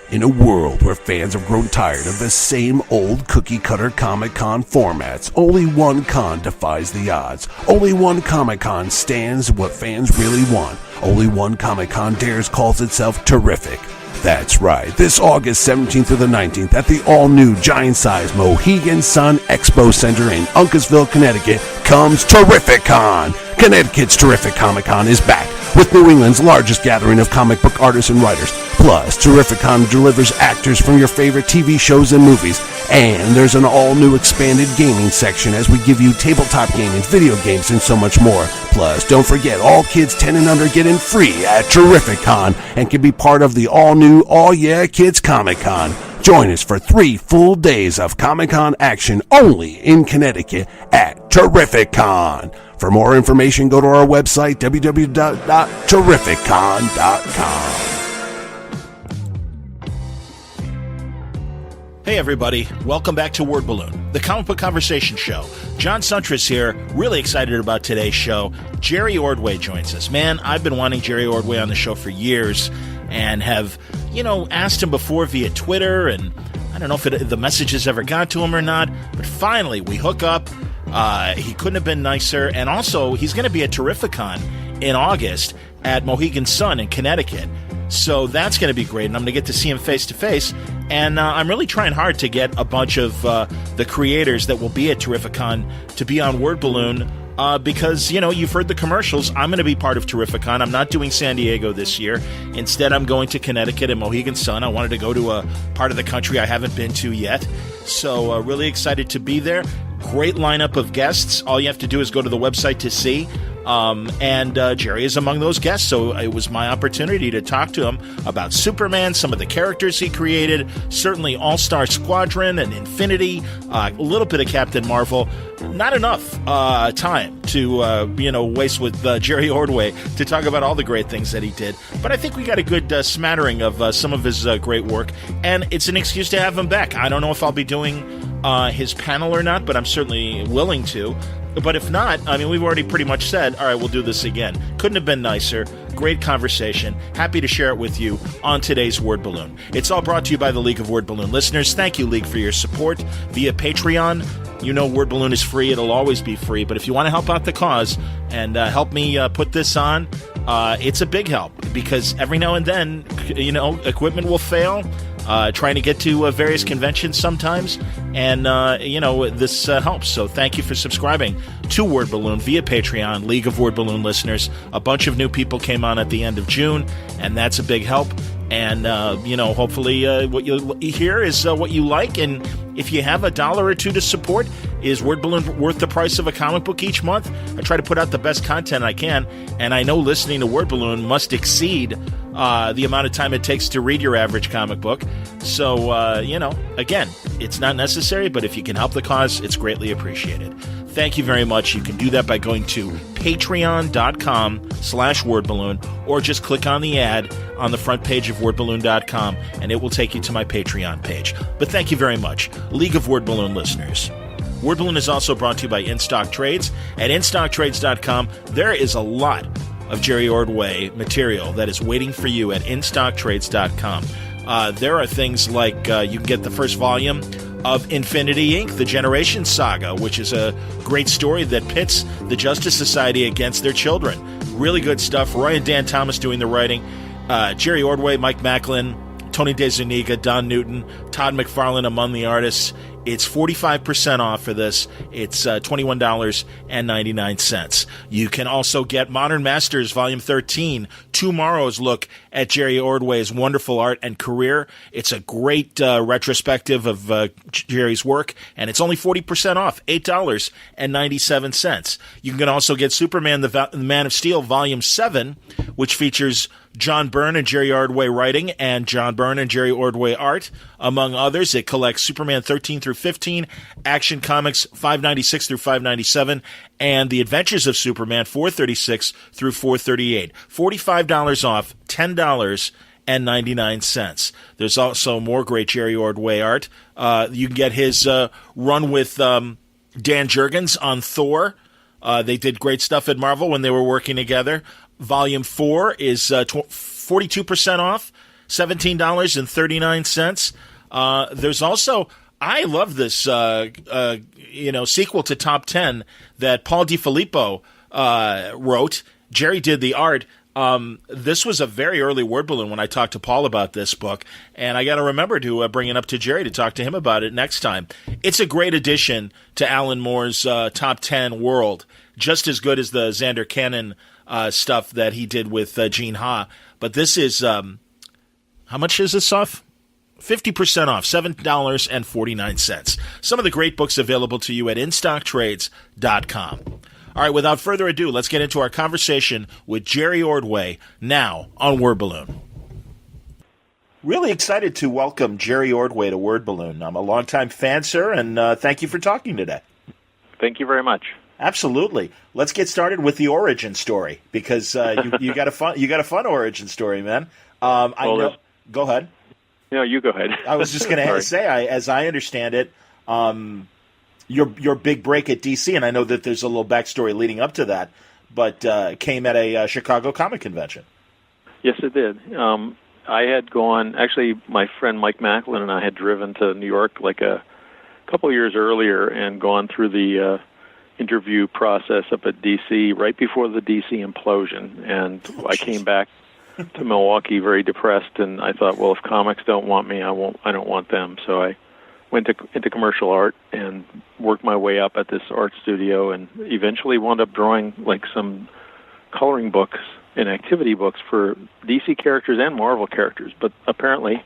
In a world where fans have grown tired of the same old cookie-cutter Comic-Con formats, only one con defies the odds. Only one Comic-Con stands what fans really want. Only one Comic-Con dares calls itself terrific. That's right, this August 17th through the 19th at the all-new giant-size Mohegan Sun Expo Center in Uncasville, Connecticut comes Terrificon. Connecticut's Terrific Comic-Con is back with New England's largest gathering of comic book artists and writers. Plus, Terrificon delivers actors from your favorite TV shows and movies. And there's an all-new expanded gaming section as we give you tabletop gaming, video games, and so much more. Plus, don't forget, all kids 10 and under get in free at Terrificon and can be part of the all-new All Yeah Kids Comic-Con. Join us for 3 full days of Comic-Con action only in Connecticut at Terrificon. For more information, go to our website, www.terrificon.com. Hey everybody, welcome back to Word Balloon, the comic book conversation show. John Suntress here, really excited about today's show. Jerry Ordway joins us. Man, I've been wanting Jerry Ordway on the show for years and have, asked him before via Twitter, and I don't know if the messages ever got to him or not, but finally we hook up. He couldn't have been nicer, and also he's going to be at Terrificon in August at Mohegan Sun in Connecticut. So that's going to be great, and I'm going to get to see him face-to-face. And I'm really trying hard to get a bunch of the creators that will be at Terrificon to be on Word Balloon because, you've heard the commercials. I'm going to be part of Terrificon. I'm not doing San Diego this year. Instead, I'm going to Connecticut and Mohegan Sun. I wanted to go to a part of the country I haven't been to yet. So really excited to be there. Great lineup of guests. All you have to do is go to the website to see. And Jerry is among those guests, so it was my opportunity to talk to him about Superman, some of the characters he created, certainly All-Star Squadron and Infinity, a little bit of Captain Marvel. Not enough time to, waste with Jerry Ordway to talk about all the great things that he did. But I think we got a good smattering of some of his great work, and it's an excuse to have him back. I don't know if I'll be doing his panel or not, but I'm certainly willing to. But if not, we've already pretty much said, all right, we'll do this again. Couldn't have been nicer. Great conversation. Happy to share it with you on today's Word Balloon. It's all brought to you by the League of Word Balloon listeners. Thank you, League, for your support via Patreon. Word Balloon is free. It'll always be free. But if you want to help out the cause and help me put this on, it's a big help because every now and then, equipment will fail. Trying to get to various conventions sometimes, and this helps. So thank you for subscribing to Word Balloon via Patreon, League of Word Balloon listeners. A bunch of new people came on at the end of June, and that's a big help. And hopefully what you hear is what you like, and if you have $1 or $2 to support, is Word Balloon worth the price of a comic book each month? I try to put out the best content I can, and I know listening to Word Balloon must exceed the amount of time it takes to read your average comic book. So, again, it's not necessary, but if you can help the cause, it's greatly appreciated. Thank you very much. You can do that by going to patreon.com/wordballoon or just click on the ad on the front page of wordballoon.com and it will take you to my Patreon page. But thank you very much, League of Word Balloon listeners. Word Balloon is also brought to you by InStock Trades. At InStockTrades.com, there is a lot of Jerry Ordway material that is waiting for you at InStockTrades.com. There are things like you can get the first volume of Infinity Inc., the Generations Saga, which is a great story that pits the Justice Society against their children. Really good stuff. Roy and Dan Thomas doing the writing. Jerry Ordway, Mike Macklin, Tony DeZuniga, Don Newton, Todd McFarlane among the artists. It's 45% off for this. It's $21.99. You can also get Modern Masters Volume 13, Tomorrow's look at Jerry Ordway's wonderful art and career. It's a great retrospective of Jerry's work, and it's only 40% off, $8.97. You can also get Superman, the Man of Steel Volume 7, which features John Byrne and Jerry Ordway writing and John Byrne and Jerry Ordway art, among others. It collects Superman 13 through 15, Action Comics 596 through 597, and The Adventures of Superman 436 through 438. $45 off, $10.99. There's also more great Jerry Ordway art. You can get his run with Dan Jurgens on Thor. They did great stuff at Marvel when they were working together. Volume 4 is 42% off. $17.39. There's also, I love this, sequel to Top 10 that Paul DiFilippo wrote. Jerry did the art. This was a very early word balloon when I talked to Paul about this book, and I got to remember to bring it up to Jerry to talk to him about it next time. It's a great addition to Alan Moore's Top 10 world, just as good as the Xander Cannon stuff that he did with Gene Ha. But this is, how much is this off? 50% off, $7.49. Some of the great books available to you at InStockTrades.com. All right, without further ado, let's get into our conversation with Jerry Ordway now on Word Balloon. Really excited to welcome Jerry Ordway to Word Balloon. I'm a longtime fan, sir, and thank you for talking today. Thank you very much. Absolutely. Let's get started with the origin story because you got a fun origin story, man. I know. Go ahead. No, you go ahead. I was just going to say, as I understand it, your big break at DC, and I know that there's a little backstory leading up to that, but came at a Chicago Comic Convention. Yes, it did. I had gone, actually, my friend Mike Macklin and I had driven to New York like a couple years earlier and gone through the interview process up at DC right before the DC implosion, and I came back to Milwaukee very depressed, and I thought, well, if comics don't want me, I don't want them. So I went into commercial art and worked my way up at this art studio, and eventually wound up drawing like some coloring books and activity books for DC characters and Marvel characters. But apparently,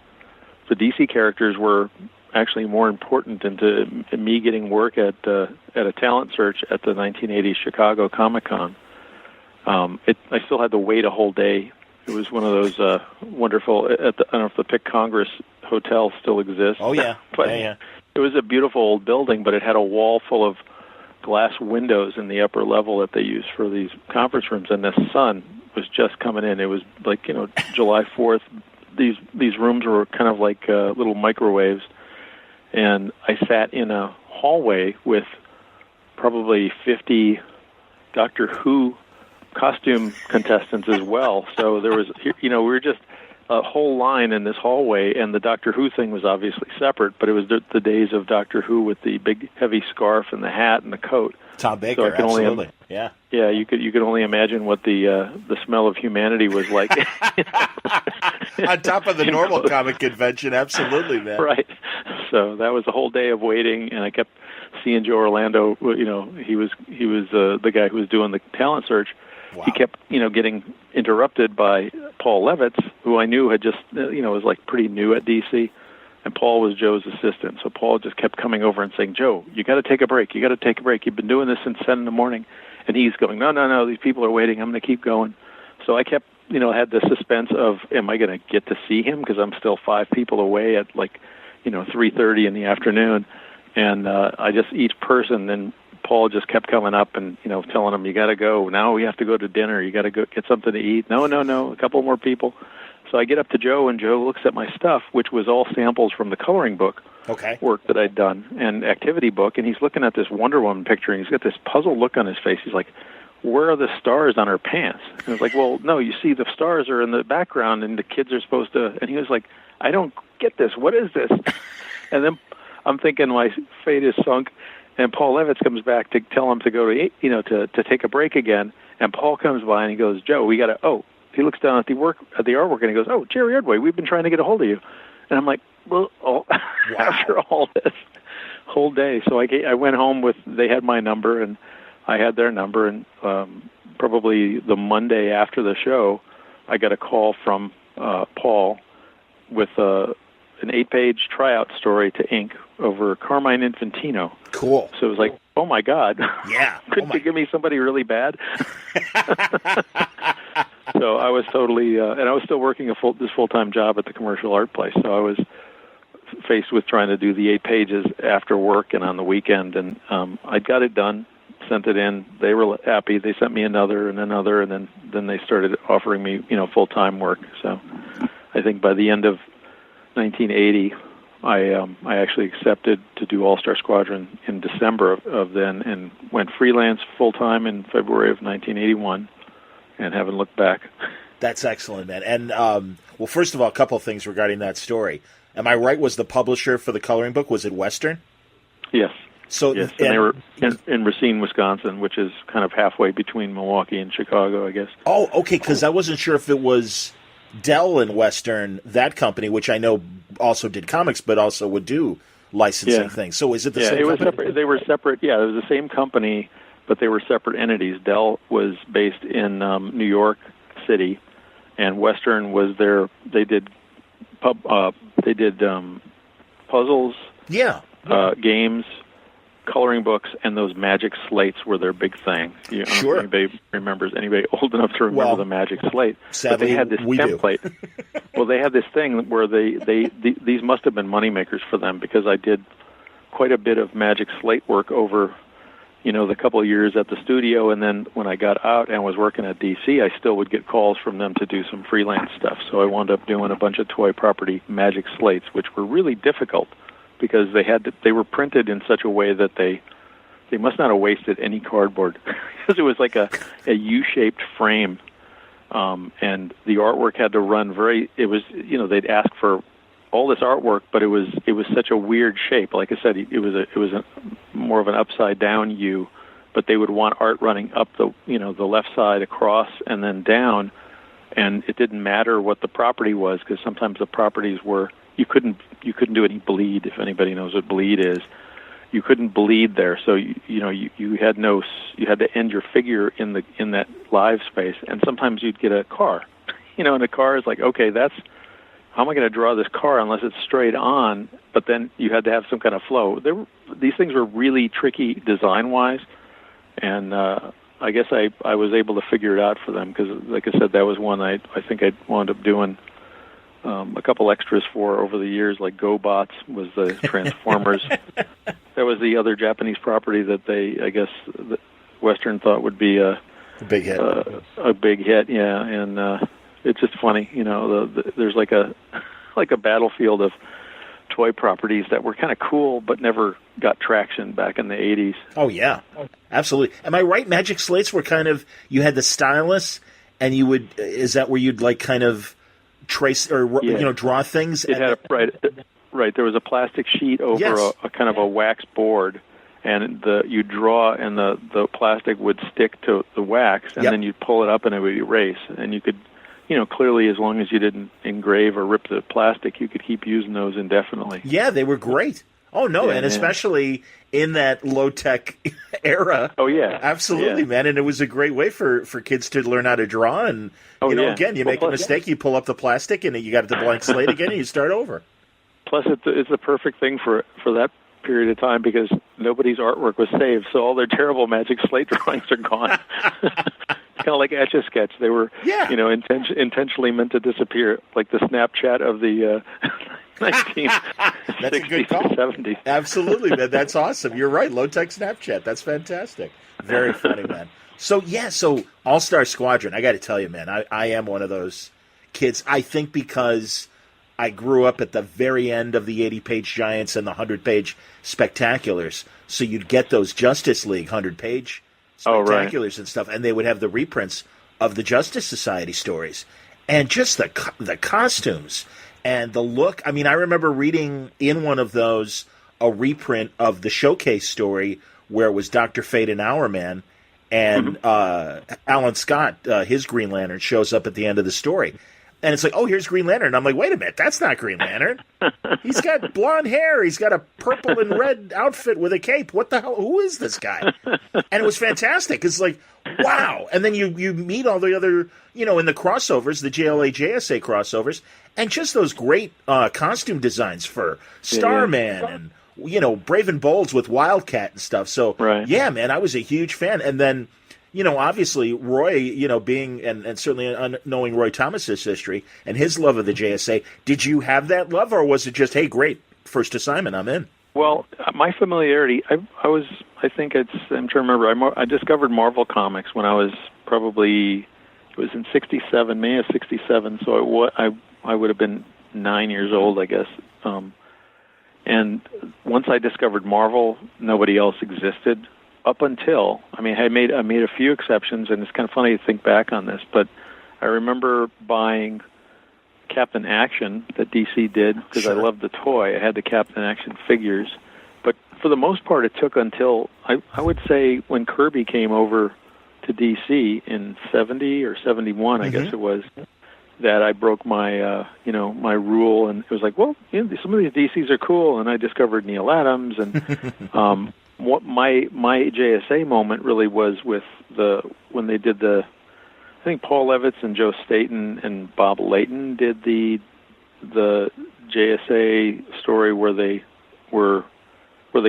the DC characters were actually more important into me getting work at a talent search at the 1980 Chicago Comic-Con. I still had to wait a whole day. It was one of those wonderful, I don't know if the Pick Congress Hotel still exists. Oh, yeah. But yeah. It was a beautiful old building, but it had a wall full of glass windows in the upper level that they used for these conference rooms, and the sun was just coming in. It was like, July 4th. These rooms were kind of like little microwaves, and I sat in a hallway with probably 50 Doctor Who costume contestants as well. So there was, we were just a whole line in this hallway, and the Doctor Who thing was obviously separate, but it was the days of Doctor Who with the big heavy scarf and the hat and the coat. Tom Baker, so absolutely. Yeah, you could only imagine what the smell of humanity was like. On top of the normal comic convention, absolutely, man. Right. So that was a whole day of waiting, and I kept seeing Joe Orlando. He was the guy who was doing the talent search. Wow. He kept, getting interrupted by Paul Levitz, who I knew had just, was like pretty new at DC, and Paul was Joe's assistant. So Paul just kept coming over and saying, "Joe, you got to take a break. You got to take a break. You've been doing this since 7 in the morning." And he's going, No, these people are waiting. I'm going to keep going. So I kept, had the suspense of, am I going to get to see him? Because I'm still 5 people away at 3:30 in the afternoon. And I just, each person, then Paul just kept coming up and, telling him, you got to go. Now we have to go to dinner. You got to go get something to eat. No, a couple more people. So I get up to Joe, and Joe looks at my stuff, which was all samples from the coloring book work that I'd done, and activity book, and he's looking at this Wonder Woman picture, and he's got this puzzled look on his face. He's like, where are the stars on her pants? And I was like, well, no, you see the stars are in the background, and the kids are supposed to, and he was like, I don't get this. What is this? And then I'm thinking my fate is sunk, and Paul Levitz comes back to tell him to go to take a break again, and Paul comes by and he goes, Joe, we got to, he looks down at the artwork and he goes, oh, Jerry Ordway, we've been trying to get a hold of you. And I'm like, well, wow. After all this whole day. So I went home they had my number and I had their number, and probably the Monday after the show, I got a call from Paul with an 8-page tryout story to ink over Carmine Infantino. Cool. So it was like, oh my God. Yeah. Couldn't you give me somebody really bad? So I was totally, and I was still working this full-time job at the commercial art place. So I was faced with trying to do the 8 pages after work and on the weekend, and I got it done, sent it in. They were happy. They sent me another, and then they started offering me, full-time work. So I think by the end of 1980, I actually accepted to do All-Star Squadron in December of then, and went freelance full-time in February of 1981, and haven't looked back. That's excellent, man. And, well, first of all, a couple of things regarding that story. Am I right? Was the publisher for the coloring book, was it Western? Yes. So, yes, and they were in Racine, Wisconsin, which is kind of halfway between Milwaukee and Chicago, I guess. Oh, okay, because I wasn't sure if it was Dell and Western, that company, which I know also did comics, but also would do licensing things. So is it the same company? Separate. They were separate. Yeah, it was the same company, but they were separate entities. Dell was based in New York City, and Western was there. They did puzzles, games, coloring books, and those magic slates were their big thing. You know, sure. Anybody old enough to remember the magic slate? Sadly, but they had this template. Well, they had this thing where these must have been moneymakers for them, because I did quite a bit of magic slate work over, the couple of years at the studio, and then when I got out and was working at DC, I still would get calls from them to do some freelance stuff. So I wound up doing a bunch of toy property magic slates, which were really difficult, because they were printed in such a way that they must not have wasted any cardboard, because it was like a U-shaped frame, and the artwork had to run they'd ask for all this artwork, but it was such a weird shape. Like I said, it was more of an upside down U, but they would want art running up the left side across and then down, and it didn't matter what the property was, because sometimes the properties were. You couldn't do any bleed, if anybody knows what bleed is. You couldn't bleed there, so you had to end your figure in that live space. And sometimes you'd get a car, and a car is like, okay, how am I going to draw this car unless it's straight on? But then you had to have some kind of flow. These things were really tricky design wise, and I guess I was able to figure it out for them, because, like I said, that was one I think I wound up doing a couple extras for over the years, like GoBots was the Transformers. That was the other Japanese property that I guess, Western thought would be a big hit. A big hit, yeah. And it's just funny, there's like a battlefield of toy properties that were kind of cool but never got traction back in the 80s. Oh, yeah. Absolutely. Am I right? Magic slates were kind of, you had the stylus, and is that where you'd like kind of trace or draw things? It had right. There was a plastic sheet over a kind of a wax board, and you draw, and the plastic would stick to the wax, and then you'd pull it up, and it would erase. And you could, clearly, as long as you didn't engrave or rip the plastic, you could keep using those indefinitely. Yeah, they were great. Oh no, and especially in that low-tech era. Oh yeah, absolutely, man. And it was a great way for kids to learn how to draw. And again, you make a mistake, you pull up the plastic, and you got the blank slate again, and you start over. Plus, it's the perfect thing for that period of time, because nobody's artwork was saved, so all their terrible magic slate drawings are gone. It's kind of like Etch-a-Sketch. They were, intentionally meant to disappear, like the Snapchat of the 1960s to 70s. Absolutely, man. That's awesome. You're right. Low-tech Snapchat. That's fantastic. Very funny, man. So All-Star Squadron, I got to tell you, man, I am one of those kids. I think because I grew up at the very end of the 80-page Giants and the 100-page Spectaculars, so you'd get those Justice League 100-page Spectaculars and stuff, and they would have the reprints of the Justice Society stories. And just the costumes and the look. I mean, I remember reading in one of those a reprint of the Showcase story where it was Dr. Fate and Hourman, and Alan Scott, his Green Lantern, shows up at the end of the story. And it's like, oh, here's Green Lantern. And I'm like, wait a minute, that's not Green Lantern. He's got blonde hair. He's got a purple and red outfit with a cape. What the hell? Who is this guy? And it was fantastic. It's like, wow. And then you meet all the other, in the crossovers, the JLA, JSA crossovers, and just those great costume designs for Starman and, Brave and Bolds with Wildcat and stuff. So, yeah, man, I was a huge fan. And then, obviously Roy, being and certainly knowing Roy Thomas's history and his love of the JSA, did you have that love, or was it just, hey, great, first assignment, I'm in? Well, my familiarity, I'm trying to remember, I discovered Marvel Comics when I was it was in 67, May of 67, so I would have been 9 years old, I guess. And once I discovered Marvel, nobody else existed. Up until, I made a few exceptions, and it's kind of funny to think back on this, but I remember buying Captain Action that DC did because I loved the toy. I had the Captain Action figures. But for the most part, it took until, I would say, when Kirby came over to DC in 70 or 71, I guess it was, that I broke my, my rule. And it was like, well, some of these DCs are cool. And I discovered Neil Adams. And what my JSA moment really was with when they did I think Paul Levitz and Joe Staten and Bob Layton did the JSA story where they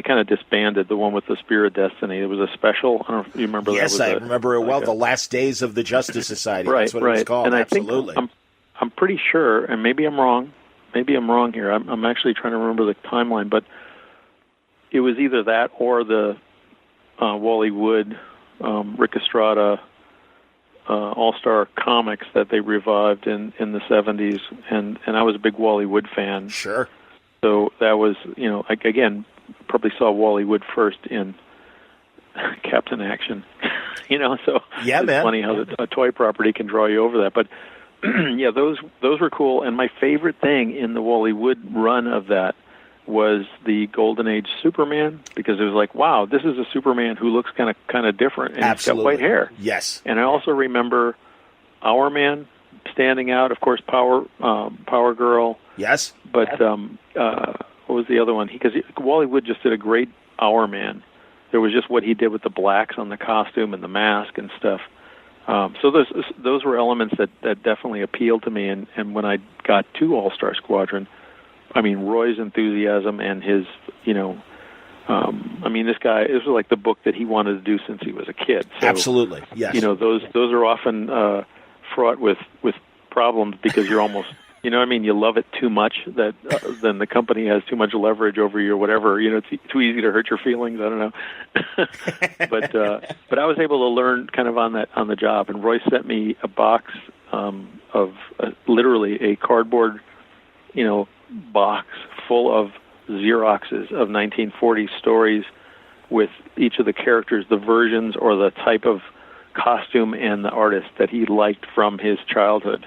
kind of disbanded, the one with the Spear of Destiny. It was a special. I don't know if you remember that. Yes, I remember it well. The Last Days of the Justice Society. Right, that's what it was called. And absolutely. I think I'm pretty sure, and maybe I'm wrong. Maybe I'm wrong here. I'm actually trying to remember the timeline, but it was either that or the Wally Wood, Rick Estrada All-Star comics that they revived in the 70s, and I was a big Wally Wood fan. Sure. So that was, again, probably saw Wally Wood first in Captain Action. So yeah, it's funny how a toy property can draw you over that. But yeah, those were cool. And my favorite thing in the Wally Wood run of that was the Golden Age Superman, because it was like, wow, this is a Superman who looks kind of different, and he's got white hair. Yes. And I also remember Our Man standing out, of course, Power Girl. Yes. But what was the other one? Because Wally Wood just did a great Our Man. There was just what he did with the blacks on the costume and the mask and stuff. So those were elements that definitely appealed to me. And when I got to All-Star Squadron, I mean, Roy's enthusiasm and his, this guy, this was like the book that he wanted to do since he was a kid. So, absolutely, yes. Those are often fraught with problems because you're almost, you love it too much that then the company has too much leverage over you or whatever. It's too easy to hurt your feelings. I don't know. But I was able to learn kind of on the job. And Roy sent me a box of literally a cardboard, box full of Xeroxes of 1940 stories with each of the characters, the versions or the type of costume and the artist that he liked from his childhood.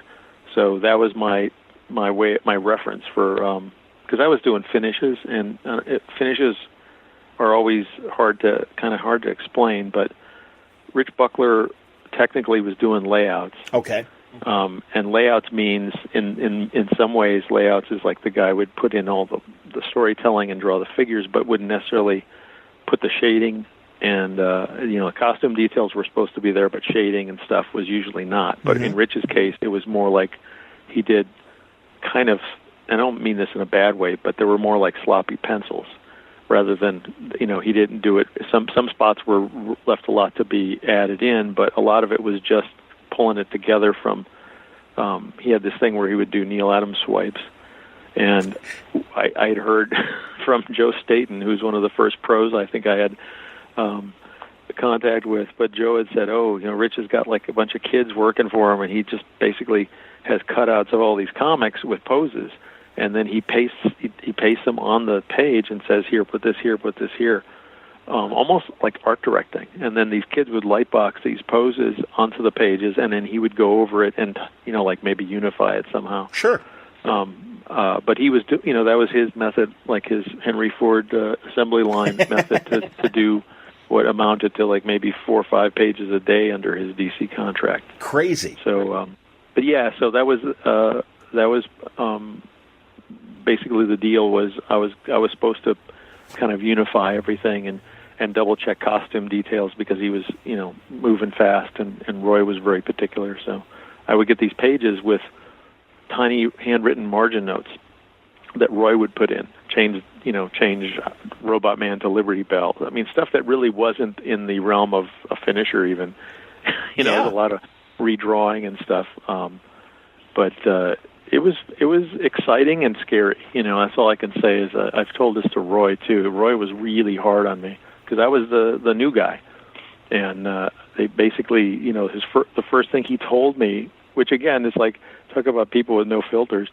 So that was my reference for, because I was doing finishes, and finishes are always hard to explain, but Rich Buckler technically was doing layouts. Okay. And layouts means, in some ways, layouts is like the guy would put in all the storytelling and draw the figures, but wouldn't necessarily put the shading and, costume details were supposed to be there, but shading and stuff was usually not. But in Rich's case, it was more like he did kind of, I don't mean this in a bad way, but there were more like sloppy pencils rather than, he didn't do it. Some spots were left a lot to be added in, but a lot of it was just pulling it together from, he had this thing where he would do Neil Adams swipes. And I'd heard from Joe Staten, who's one of the first pros I think I had contact with, but Joe had said, Rich has got like a bunch of kids working for him, and he just basically has cutouts of all these comics with poses, and then he pastes them on the page and says, here, put this here, put this here. Almost like art directing. And then these kids would lightbox these poses onto the pages, and then he would go over it and, like maybe unify it somehow. Sure. But he was, that was his method, like his Henry Ford assembly line method to do what amounted to like maybe 4 or 5 pages a day under his DC contract. Crazy. So, but yeah, so that was basically the deal was I was supposed to kind of unify everything and double check costume details because he was, moving fast and Roy was very particular. So I would get these pages with tiny handwritten margin notes that Roy would put in, change Robot Man to Liberty Bell. I mean, stuff that really wasn't in the realm of a finisher even. There's a lot of redrawing and stuff. But it was exciting and scary. That's all I can say is I've told this to Roy too. Roy was really hard on me because I was the new guy, and they basically, the first thing he told me, which again is like talk about people with no filters,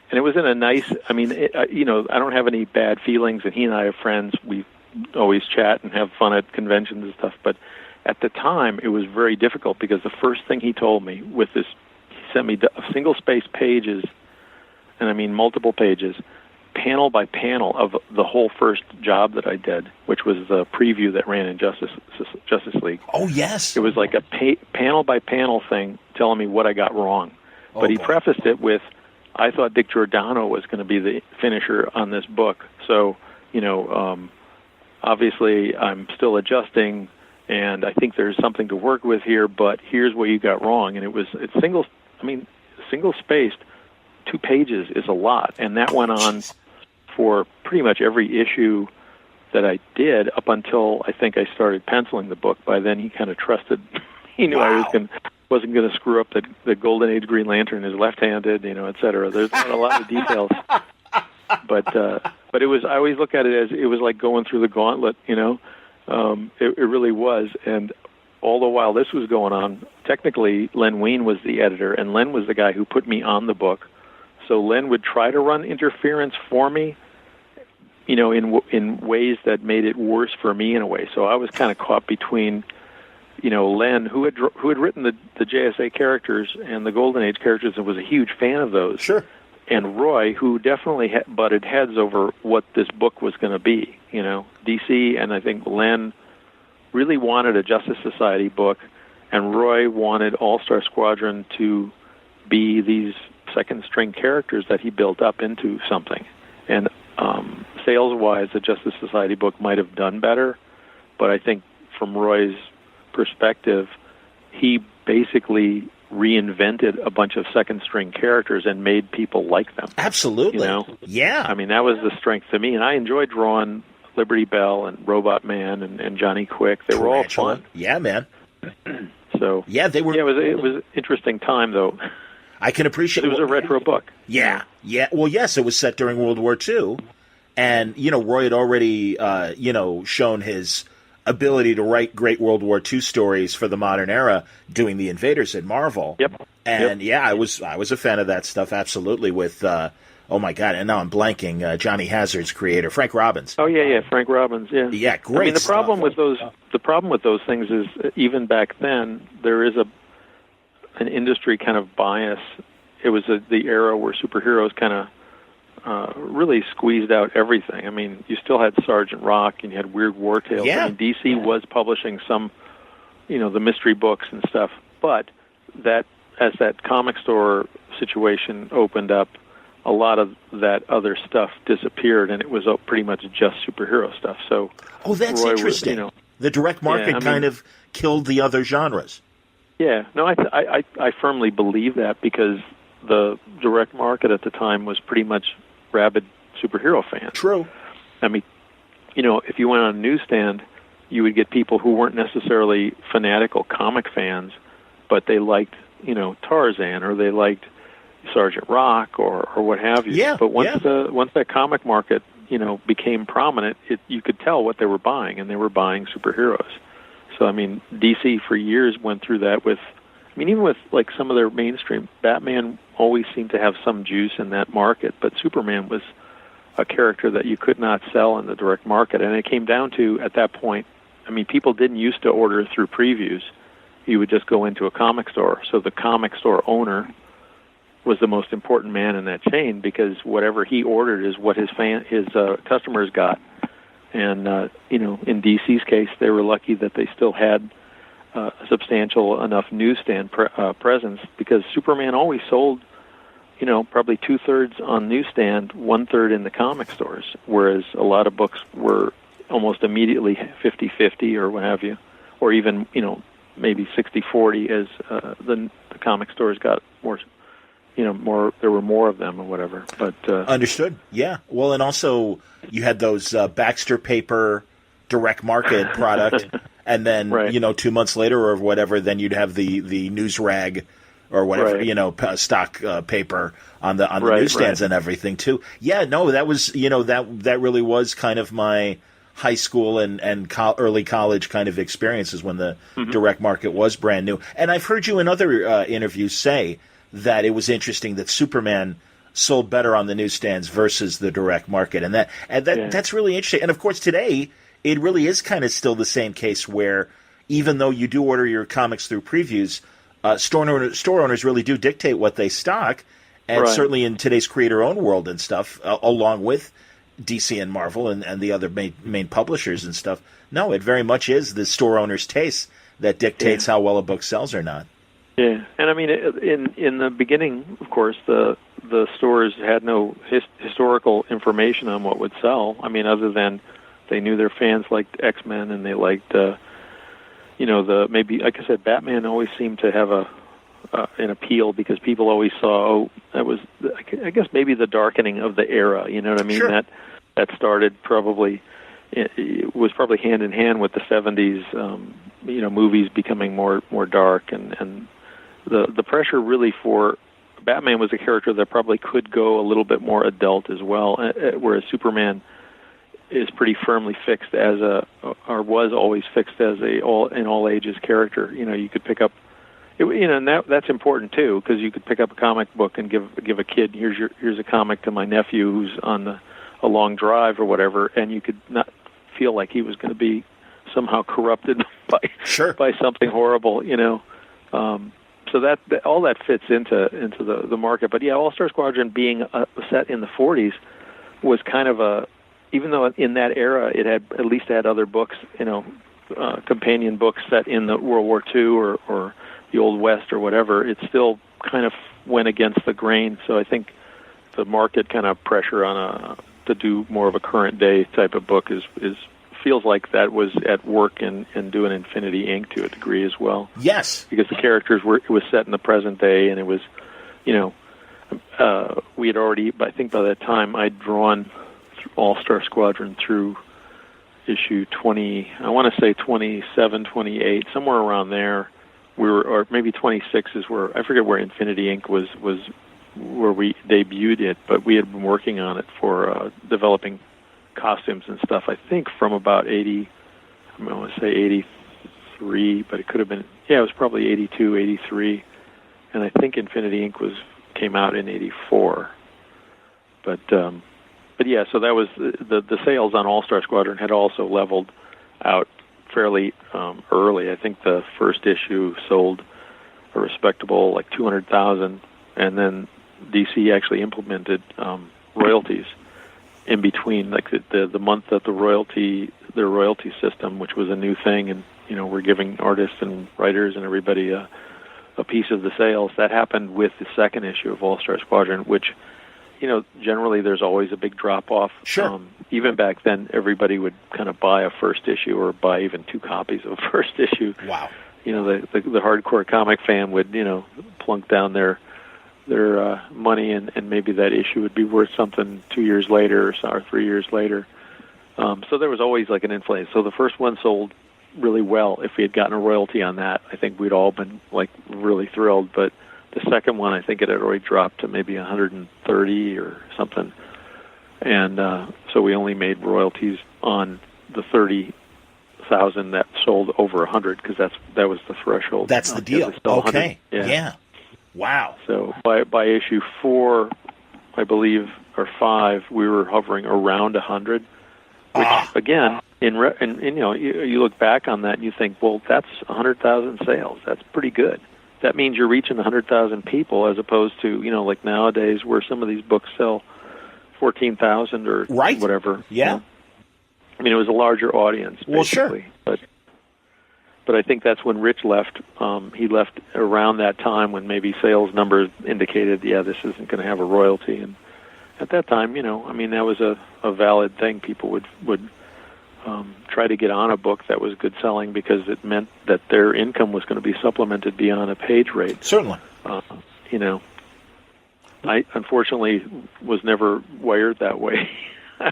and it was in a nice. I mean, I don't have any bad feelings, and he and I are friends. We always chat and have fun at conventions and stuff, but at the time it was very difficult because the first thing he told me with this sent me single-space pages, and I mean multiple pages, panel by panel of the whole first job that I did, which was the preview that ran in Justice League. Oh, yes. It was like a panel by panel thing telling me what I got wrong. But he prefaced it with, I thought Dick Giordano was going to be the finisher on this book. So, obviously I'm still adjusting, and I think there's something to work with here, but here's what you got wrong. And it's single-spaced, 2 pages is a lot. And that went on for pretty much every issue that I did up until I think I started penciling the book. By then, he kind of trusted. He knew I wasn't going to screw up the Golden Age Green Lantern is left-handed, et cetera. There's not a lot of details, but it was. I always look at it as it was like going through the gauntlet. It really was. And all the while this was going on, technically Len Wein was the editor, and Len was the guy who put me on the book. So Len would try to run interference for me, in ways that made it worse for me in a way. So I was kind of caught between, Len, who had written the JSA characters and the Golden Age characters and was a huge fan of those. Sure. And Roy, who definitely butted heads over what this book was going to be. DC and I think Len really wanted a Justice Society book, and Roy wanted All-Star Squadron to be these second-string characters that he built up into something. And sales-wise, the Justice Society book might have done better, but I think from Roy's perspective, he basically reinvented a bunch of second-string characters and made people like them. Absolutely. Yeah. I mean, that was the strength to me, and I enjoyed drawing Liberty Bell and Robot Man and Johnny Quick. They were all fun. Yeah, man. So yeah, they were. Yeah, it was an interesting time, though. I can appreciate it. Was a retro book. Yeah. Well, yes, it was set during World War II, and Roy had already shown his ability to write great World War II stories for the modern era, doing the Invaders at Marvel. Yep. And I was a fan of that stuff, absolutely. With oh my God, and now I'm blanking. Johnny Hazard's creator, Frank Robbins. Oh yeah, Frank Robbins. Yeah. Yeah, great. I mean, the problem with those things is even back then there is an industry kind of bias. It was the era where superheroes kind of really squeezed out everything. I mean, you still had Sergeant Rock and you had Weird War Tales. Yeah. I mean, DC was publishing some, the mystery books and stuff, but as that comic store situation opened up, a lot of that other stuff disappeared, and it was pretty much just superhero stuff. So, that's Roy interesting. The direct market kind of killed the other genres. Yeah, no, I firmly believe that, because the direct market at the time was pretty much rabid superhero fans. True. I mean, if you went on a newsstand, you would get people who weren't necessarily fanatical comic fans, but they liked, Tarzan, or they liked Sergeant Rock, or what have you. Yeah. But once that comic market, became prominent, you could tell what they were buying, and they were buying superheroes. So, I mean, DC for years went through that even with like some of their mainstream, Batman always seemed to have some juice in that market, but Superman was a character that you could not sell in the direct market. And it came down to, at that point, I mean, people didn't used to order through previews. You would just go into a comic store. So the comic store owner was the most important man in that chain, because whatever he ordered is what his customers got. And, in DC's case, they were lucky that they still had a substantial enough newsstand presence, because Superman always sold, probably 2/3 on newsstand, 1/3 in the comic stores, whereas a lot of books were almost immediately 50-50 or what have you, or even, maybe 60-40 as the comic stores got more, there were more of them or whatever. But understood. Yeah. Well, and also you had those Baxter paper direct market product, and then right. 2 months later or whatever, then you'd have the news rag or whatever, right. Stock paper on the right, newsstands right. and everything too. Yeah. No, that was that really was kind of my high school and early college kind of experiences when the direct market was brand new. And I've heard you in other interviews say that it was interesting that Superman sold better on the newsstands versus the direct market, and that's really interesting. And of course, today it really is kind of still the same case, where even though you do order your comics through previews, store owners really do dictate what they stock, and Right. certainly in today's creator-owned world and stuff, along with DC and Marvel and the other main publishers and stuff. No, it very much is the store owner's taste that dictates how well a book sells or not. Yeah, and I mean, in the beginning, of course, the stores had no historical information on what would sell. I mean, other than they knew their fans liked X-Men and they liked, maybe, like I said, Batman always seemed to have an appeal because people always saw, that was, I guess, maybe the darkening of the era. You know what I mean? Sure. That started probably. It was probably hand in hand with the 70s, movies becoming more dark, and the pressure really for Batman was a character that probably could go a little bit more adult as well, whereas Superman is pretty firmly fixed or was always fixed as an all ages character. You could pick up, and that's important too, because you could pick up a comic book and give a kid, here's a comic to my nephew who's on a long drive or whatever, and you could not feel like he was going to be somehow corrupted by something horrible, So that all that fits into the market. But yeah, All-Star Squadron being set in the 40s was kind of even though in that era it had at least had other books, companion books set in the World War II or the Old West or whatever, it still kind of went against the grain. So I think the market kind of pressure on to do more of a current day type of book is feels like that was at work and doing Infinity Inc. to a degree as well. Yes, because the characters it was set in the present day, and it was, we had already, I think by that time I'd drawn All-Star Squadron through issue 20, I want to say 27, 28, somewhere around there. Or maybe 26 is where, I forget where Infinity Inc. was where we debuted it, but we had been working on it for developing costumes and stuff, I think from about 80, I want to say 83, but it could have been, it was probably 82, 83, and I think Infinity Inc. came out in 84. But yeah, so that was, the sales on All-Star Squadron had also leveled out fairly early. I think the first issue sold a respectable 200,000, and then DC actually implemented royalties in between, the month that their royalty system, which was a new thing, and we're giving artists and writers and everybody a piece of the sales. That happened with the second issue of All-Star Squadron, which generally there's always a big drop off. Sure. Even back then, everybody would kind of buy a first issue or buy even 2 copies of a first issue. Wow. The hardcore comic fan would plunk down their money, and maybe that issue would be worth something 2 years later or 3 years later. So there was always an inflation. So the first one sold really well. If we had gotten a royalty on that, I think we'd all been really thrilled. But the second one, I think it had already dropped to maybe 130 or something. And so we only made royalties on the 30,000 that sold over 100, because that was the threshold. That's the deal. Okay. Yeah. Wow. So by issue 4, I believe, or 5, we were hovering around 100. Which again, you look back on that and you think, well, that's 100,000 sales. That's pretty good. That means you're reaching 100,000 people, as opposed to like nowadays where some of these books sell 14,000 or whatever. Yeah. I mean, it was a larger audience, basically. Well, sure. But I think that's when Rich left. He left around that time when maybe sales numbers indicated, this isn't going to have a royalty. And at that time, that was a valid thing. People would try to get on a book that was good selling, because it meant that their income was going to be supplemented beyond a page rate. Certainly. I unfortunately was never wired that way. I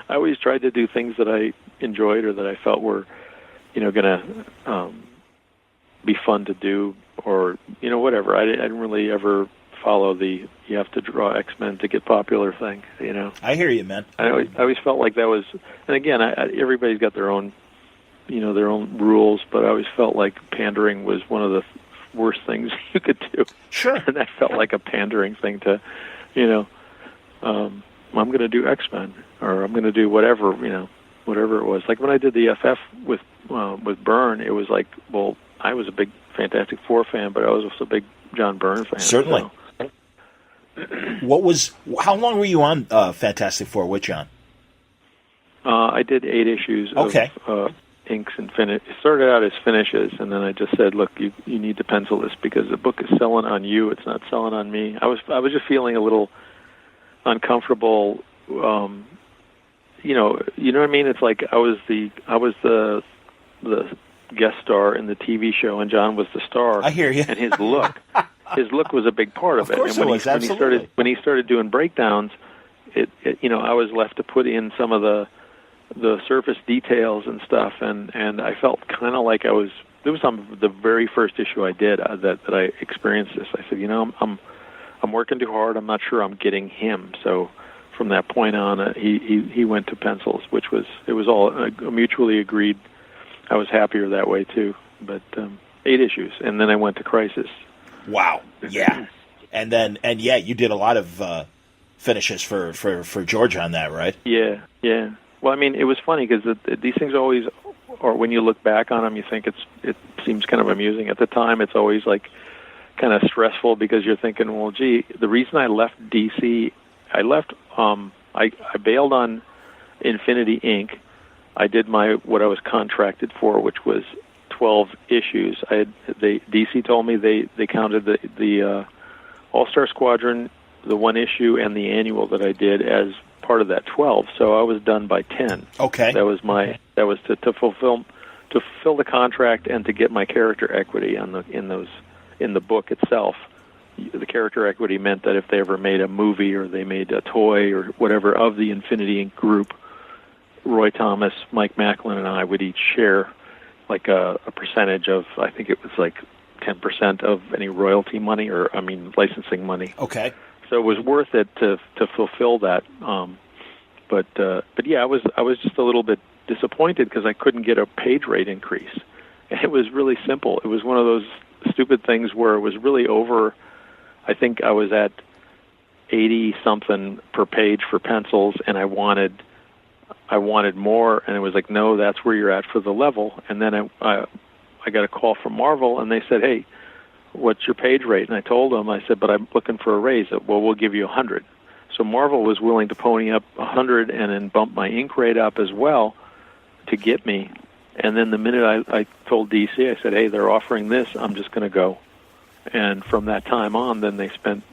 always tried to do things that I enjoyed or that I felt were going to be fun to do, or whatever. I didn't really ever follow the you have to draw X-Men to get popular thing. I hear you, man. I always felt like that was, and again, everybody's got their own their own rules, but I always felt like pandering was one of the worst things you could do. Sure. And that felt like a pandering thing to, I'm going to do X-Men, or I'm going to do whatever, whatever it was. Like when I did the FF with Byrne, it was like, well, I was a big Fantastic Four fan, but I was also a big John Byrne fan. Certainly. So. How long were you on Fantastic Four with John? I did 8 issues of inks and finish. It started out as finishes, and then I just said, "Look, you need to pencil this because the book is selling on you. It's not selling on me." I was just feeling a little uncomfortable. You know what I mean? It's like I was the guest star in the TV show, and John was the star. I hear you. And his look was a big part of it. Course And it was, absolutely. when he started doing breakdowns, it I was left to put in some of the surface details and stuff, and I felt kind of like it was on the very first issue I did that I experienced this. I said, I'm working too hard. I'm not sure I'm getting him. So from that point on, he went to pencils, which was all mutually agreed. I was happier that way too. But 8 issues, and then I went to Crisis. Wow. Yeah. And you did a lot of finishes for George on that, right? Yeah. Well, I mean, it was funny because these things always, or when you look back on them, you think it seems kind of amusing. At the time, it's always like kind of stressful because you're thinking, well, gee, the reason I left DC, I bailed on Infinity Inc. I did what I was contracted for, which was 12 issues. DC told me they counted the All-Star Squadron, the 1 issue, and the annual that I did as part of that 12. So I was done by 10. Okay. That was to fulfill the contract and to get my character equity in the book itself. The character equity meant that if they ever made a movie or they made a toy or whatever of the Infinity Inc. group, Roy Thomas, Mike Macklin, and I would each share like a percentage of, I think it was like 10% of any royalty money licensing money. Okay. So it was worth it to fulfill that. But yeah, I was just a little bit disappointed because I couldn't get a page rate increase. And it was really simple. It was one of those stupid things where it was really over. I think I was at 80-something per page for pencils, and I wanted more, and it was like, no, that's where you're at for the level. And then I got a call from Marvel, and they said, hey, what's your page rate? And I told them, I said, but I'm looking for a raise. Well, we'll give you 100. So Marvel was willing to pony up 100 and then bump my ink rate up as well to get me. And then the minute I told DC, I said, hey, they're offering this, I'm just going to go. And from that time on, then they spent,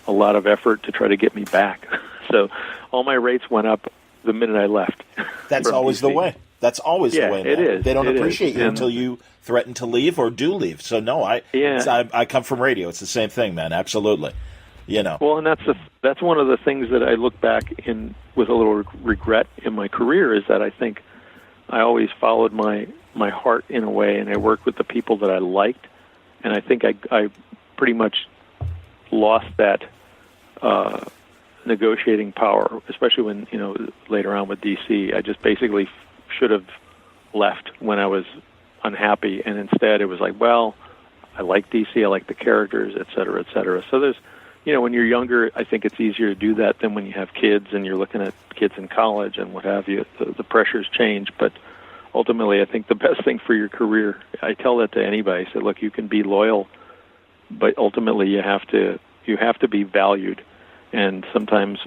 a lot of effort to try to get me back. So all my rates went up the minute I left. That's always the way. That's always the way, man. It is. They don't appreciate you And until you threaten to leave or do leave. So no, I come from radio. It's the same thing, man. Absolutely. Well, and that's one of the things that I look back in with a little regret in my career is that I think I always followed my heart in a way, and I worked with the people that I liked, and I think I pretty much lost that negotiating power, especially when later on with DC. I just basically should have left when I was unhappy, and instead it was like, well, I like DC, I like the characters, et cetera, et cetera. So there's, when you're younger, I think it's easier to do that than when you have kids and you're looking at kids in college and what have you. The pressures change, but ultimately I think the best thing for your career, I tell that to anybody, I say, look, you can be loyal, but ultimately you have to be valued, and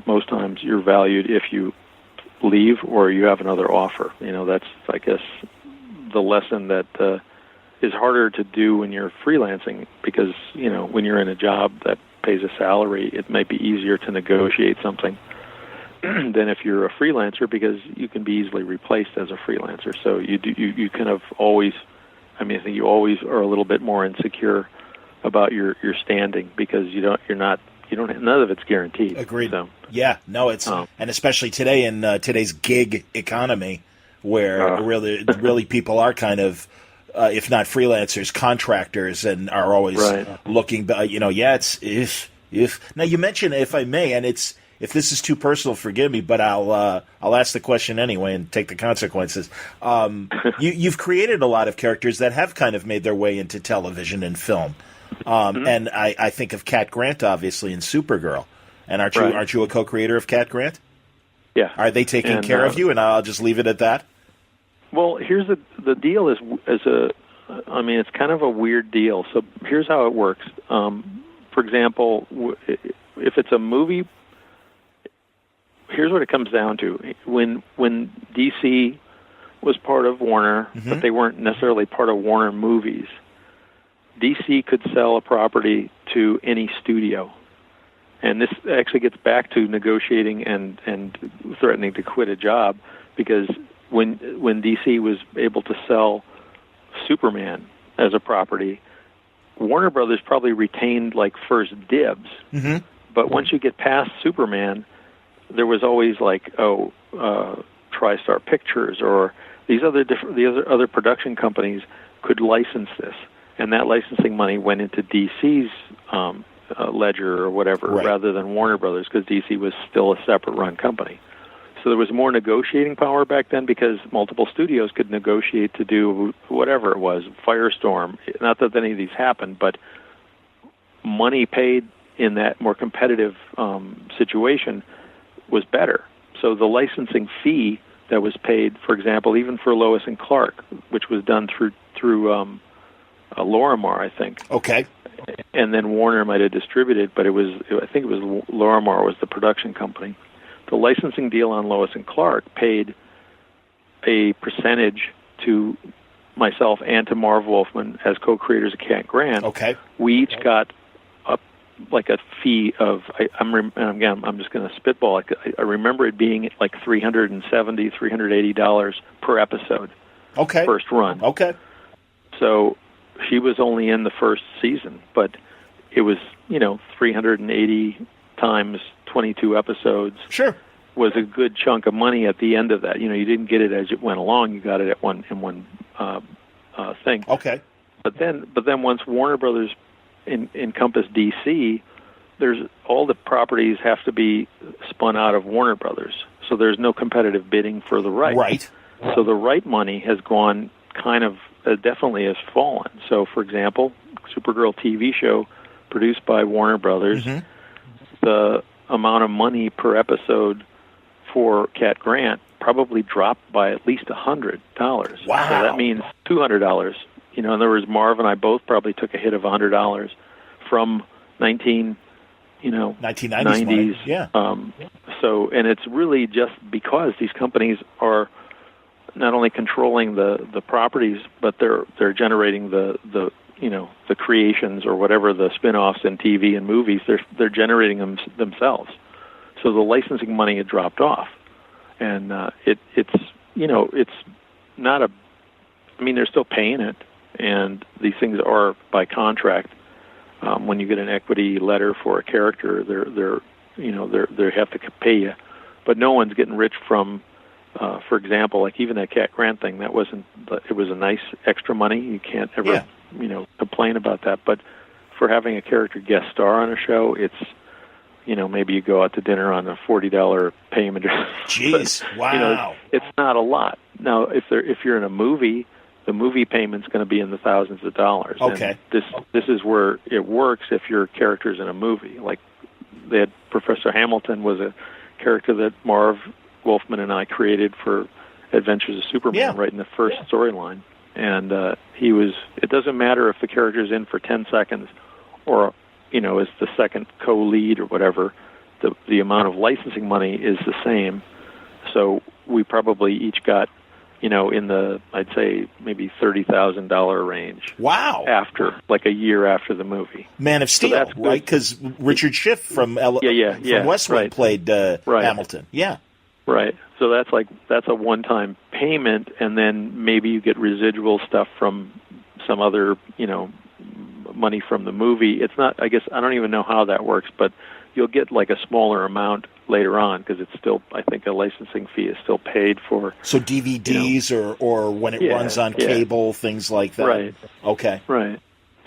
most times you're valued if you leave or you have another offer. That's, I guess, the lesson that is harder to do when you're freelancing, because when you're in a job that pays a salary, it might be easier to negotiate something than if you're a freelancer, because you can be easily replaced as a freelancer. So you kind of always, I think you always are a little bit more insecure about your standing, because none of it's guaranteed. Agreed. So, yeah, no, it's and especially today in today's gig economy, where really people are kind of, if not freelancers, contractors, and are always looking. It's if now you mentioned, if I may, and if this is too personal, forgive me, but I'll ask the question anyway and take the consequences. You've created a lot of characters that have kind of made their way into Mm-hmm. television and film. And I think of Cat Grant, obviously, in Supergirl. And aren't you a co-creator of Cat Grant? Yeah. Are they taking care of you? And I'll just leave it at that. Well, here's the deal: is I mean, it's kind of a weird deal. So here's how it works. For example, if it's a movie, here's what it comes down to. When DC was part of Warner, but they weren't necessarily part of Warner Movies, DC could sell a property to any studio. And this actually gets back to negotiating and threatening to quit a job, because when DC was able to sell Superman as a property, Warner Brothers probably retained like first dibs. But once you get past Superman, there was always like, TriStar Pictures or these other production companies could license this, and that licensing money went into DC's ledger or whatever, rather than Warner Brothers, because DC was still a separate run company. So there was more negotiating power back then, because multiple studios could negotiate to do whatever it was, Firestorm. Not that any of these happened, but money paid in that more competitive situation was better. So the licensing fee that was paid, for example, even for Lois and Clark, which was done through Lorimar, I think. Okay. And then Warner might have distributed, but I think it was Lorimar was the production company. The licensing deal on Lois and Clark paid a percentage to myself and to Marv Wolfman as co-creators of Cat Grant. Okay. We each got a fee of, I'm just going to spitball. I remember it being like $370, $380 per episode. Okay. First run. Okay. So she was only in the first season, but it was, 380 times 22 episodes. Sure. Was a good chunk of money at the end of that. You didn't get it as it went along. You got it in one thing. Okay. But then once Warner Brothers encompassed DC, there's all the properties have to be spun out of Warner Brothers. So there's no competitive bidding for the rights. Right. So the right money has gone kind of definitely has fallen. So, for example, Supergirl TV show produced by Warner Brothers, the amount of money per episode for Cat Grant probably dropped by at least $100. Wow. So that means $200. In other words, Marv and I both probably took a hit of $100 from 1990s. Yeah. So, and it's really just because these companies are not only controlling the properties, but they're generating the creations or whatever, the spin-offs in TV and movies. They're generating them themselves. So the licensing money had dropped off, and it's not a. I mean, they're still paying it, and these things are by contract. When you get an equity letter for a character, they have to pay you, but no one's getting rich from. For example, like even that Cat Grant thing, it was a nice extra money. You can't ever, complain about that. But for having a character guest star on a show, it's, maybe you go out to dinner on a $40 payment. Jeez, wow. It's not a lot. Now, if you're in a movie, the movie payment's going to be in the thousands of dollars. Okay. And this is where it works if your character's in a movie. Like they had Professor Hamilton was a character that Marv Wolfman and I created for Adventures of Superman right in the first storyline. And it doesn't matter if the character's in for 10 seconds or, is the second co-lead or whatever, the amount of licensing money is the same. So we probably each got, in the, I'd say, maybe $30,000 range. Wow. After, like a year after the movie. Man of Steel, so right? Because Richard Schiff from Westworld played Hamilton. Yeah. Right. So that's a one-time payment, and then maybe you get residual stuff from some other, money from the movie. It's not, I guess, I don't even know how that works, but you'll get like a smaller amount later on because it's still, I think a licensing fee is still paid for. So DVDs or when it runs on cable, things like that. Right. Okay. Right.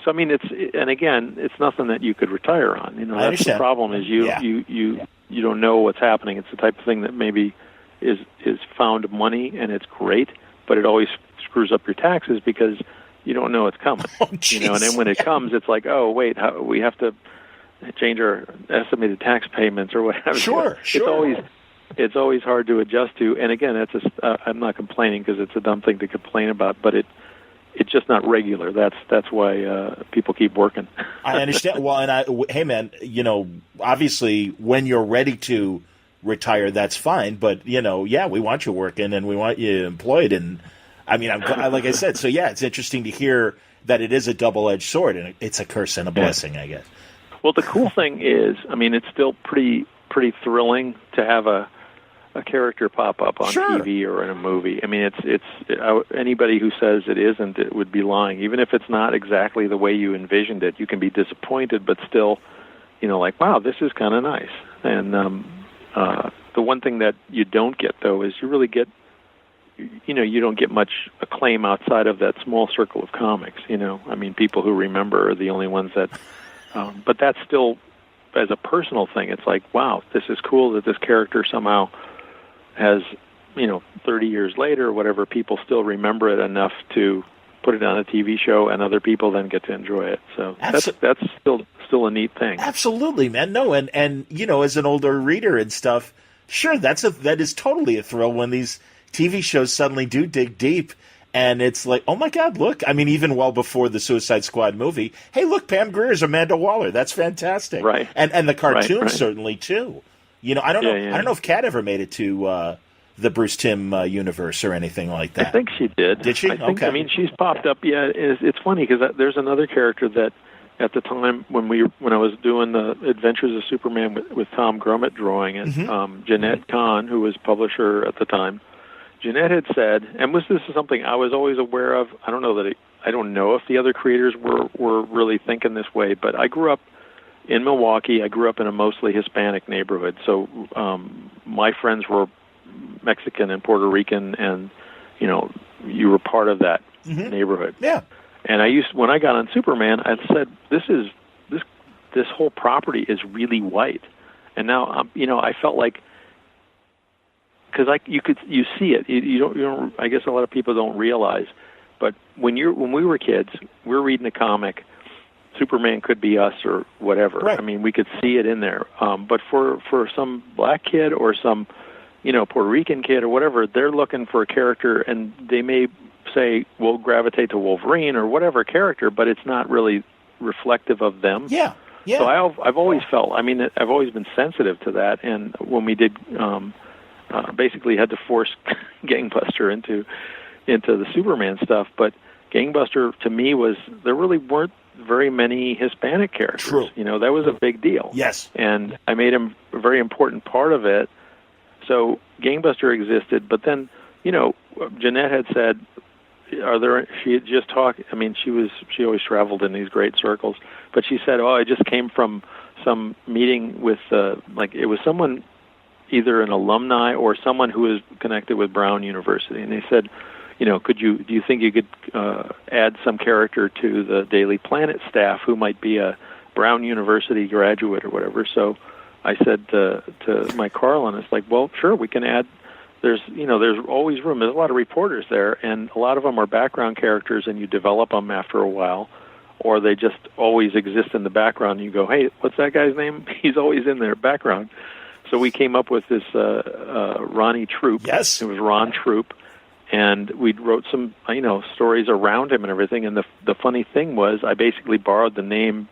So I mean, it's nothing that you could retire on. I That's the problem is you don't know what's happening. It's the type of thing that maybe is found money and it's great, but it always screws up your taxes because you don't know it's coming. And then when it comes, it's like, oh wait, we have to change our estimated tax payments or whatever. Sure. It's always hard to adjust to. And again, I'm not complaining because it's a dumb thing to complain about, but it's just not regular. That's why people keep working. I understand. Well, and hey, man, obviously, when you're ready to retire, that's fine. But we want you working and we want you employed. And I mean, like I said, so yeah, it's interesting to hear that it is a double-edged sword, and it's a curse and a blessing, I guess. Well, the cool thing is, I mean, it's still pretty thrilling to have a character pop up on TV or in a movie. I mean, it's anybody who says it isn't, it would be lying. Even if it's not exactly the way you envisioned it, you can be disappointed, but still, like, wow, this is kind of nice. And the one thing that you don't get, though, is you really get, you don't get much acclaim outside of that small circle of comics. I mean, people who remember are the only ones that. But that's still, as a personal thing, it's like, wow, this is cool that this character somehow has, 30 years later or whatever, people still remember it enough to put it on a TV show, and other people then get to enjoy it. So that's still a neat thing. Absolutely, man. No, and as an older reader and stuff, sure, that is totally a thrill when these TV shows suddenly do dig deep. And it's like, oh my God, look! I mean, even well before the Suicide Squad movie, hey, look, Pam Grier's Amanda Waller. That's fantastic, right? And the cartoon certainly too. I don't know. I don't know if Kat ever made it to the Bruce Timm universe or anything like that. I think she did. Did she? Okay. I mean, she's popped up. Yeah, it's funny because there's another character that at the time when I was doing the Adventures of Superman with Tom Grummett drawing it, Jeanette Kahn, who was publisher at the time. Jeanette had said, and this is something I was always aware of. I don't know if the other creators were really thinking this way, but I grew up in Milwaukee. I grew up in a mostly Hispanic neighborhood, so my friends were Mexican and Puerto Rican, and you were part of that neighborhood. Yeah. And when I got on Superman, I said, this whole property is really white, and now I felt like. Because you see it. You don't. I guess a lot of people don't realize. But when we were kids, we're reading a comic. Superman could be us or whatever. Right. I mean, we could see it in there. But for some black kid or some, Puerto Rican kid or whatever, they're looking for a character, and they may say, "We'll gravitate to Wolverine or whatever character," but it's not really reflective of them. Yeah. Yeah. So I've always felt. I mean, I've always been sensitive to that, and when we did. Basically had to force Gangbuster into the Superman stuff, but Gangbuster to me there really weren't very many Hispanic characters. True. That was a big deal. Yes. And I made him a very important part of it. So Gangbuster existed, but then, Jeanette had said, she had just talked, I mean, she always traveled in these great circles, but she said, I just came from some meeting with, it was someone, either an alumni or someone who is connected with Brown University, and they said, do you think you could add some character to the Daily Planet staff who might be a Brown University graduate or whatever? So I said to Mike Carlin, it's like, well, sure, we can add. There's always room. There's a lot of reporters there, and a lot of them are background characters, and you develop them after a while, or they just always exist in the background. And you go, hey, what's that guy's name? He's always in their background. So we came up with this Ronnie Troupe. Yes. It was Ron Troupe. And we wrote some, stories around him and everything. And the funny thing was I basically borrowed the name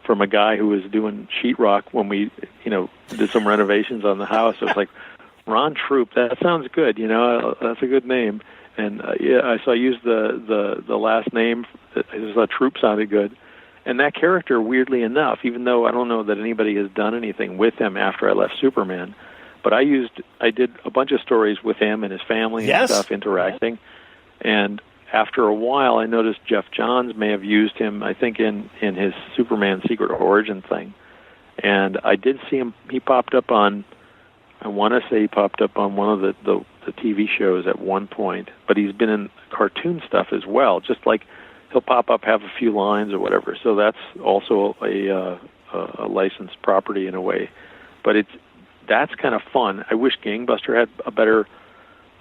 from a guy who was doing sheetrock when we, did some renovations on the house. It was like, Ron Troupe, that sounds good, that's a good name. And, so I used the last name. It was Troupe sounded good. And that character, weirdly enough, even though I don't know that anybody has done anything with him after I left Superman, but I did a bunch of stories with him and his family and stuff interacting. And after a while, I noticed Jeff Johns may have used him, I think, in his Superman Secret Origin thing. And I did see him, he popped up on, I want to say he popped up on one of the TV shows at one point, but he's been in cartoon stuff as well, just like he'll pop up, have a few lines or whatever. So that's also a licensed property in a way. But that's kind of fun. I wish Gangbuster had a better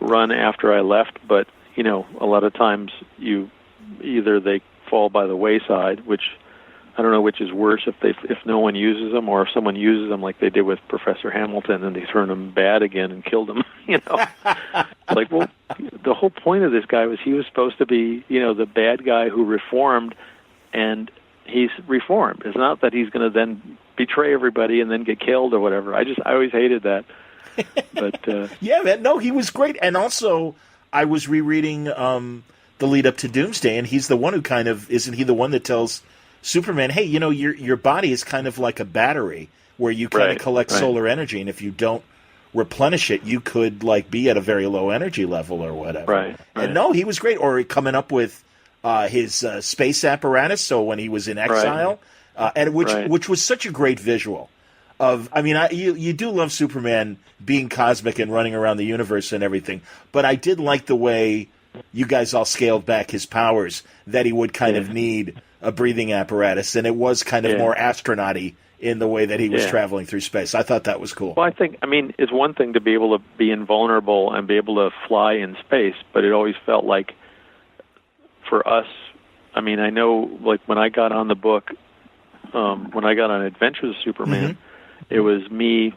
run after I left, but a lot of times either they fall by the wayside, which I don't know which is worse, if no one uses them, or if someone uses them like they did with Professor Hamilton and they turn them bad again and killed him. Like, well, the whole point of this guy was he was supposed to be, the bad guy who reformed, and he's reformed. It's not that he's going to then betray everybody and then get killed or whatever. I always hated that. But yeah, man, no, he was great. And also, I was rereading the lead up to Doomsday, and he's the one who isn't he the one that tells Superman, hey, your body is kind of like a battery where you kind of collect solar energy, and if you don't replenish it, you could be at a very low energy level or whatever. Right. And no, he was great. Or coming up with his space apparatus. So when he was in exile, and which was such a great visual. You do love Superman being cosmic and running around the universe and everything, but I did like the way you guys all scaled back his powers, that he would kind of need a breathing apparatus, and it was kind of more astronaut-y in the way that he was traveling through space. I thought that was cool. Well, it's one thing to be able to be invulnerable and be able to fly in space, but it always felt like, for us, I know, when I got on the book, when I got on Adventures of Superman, it was me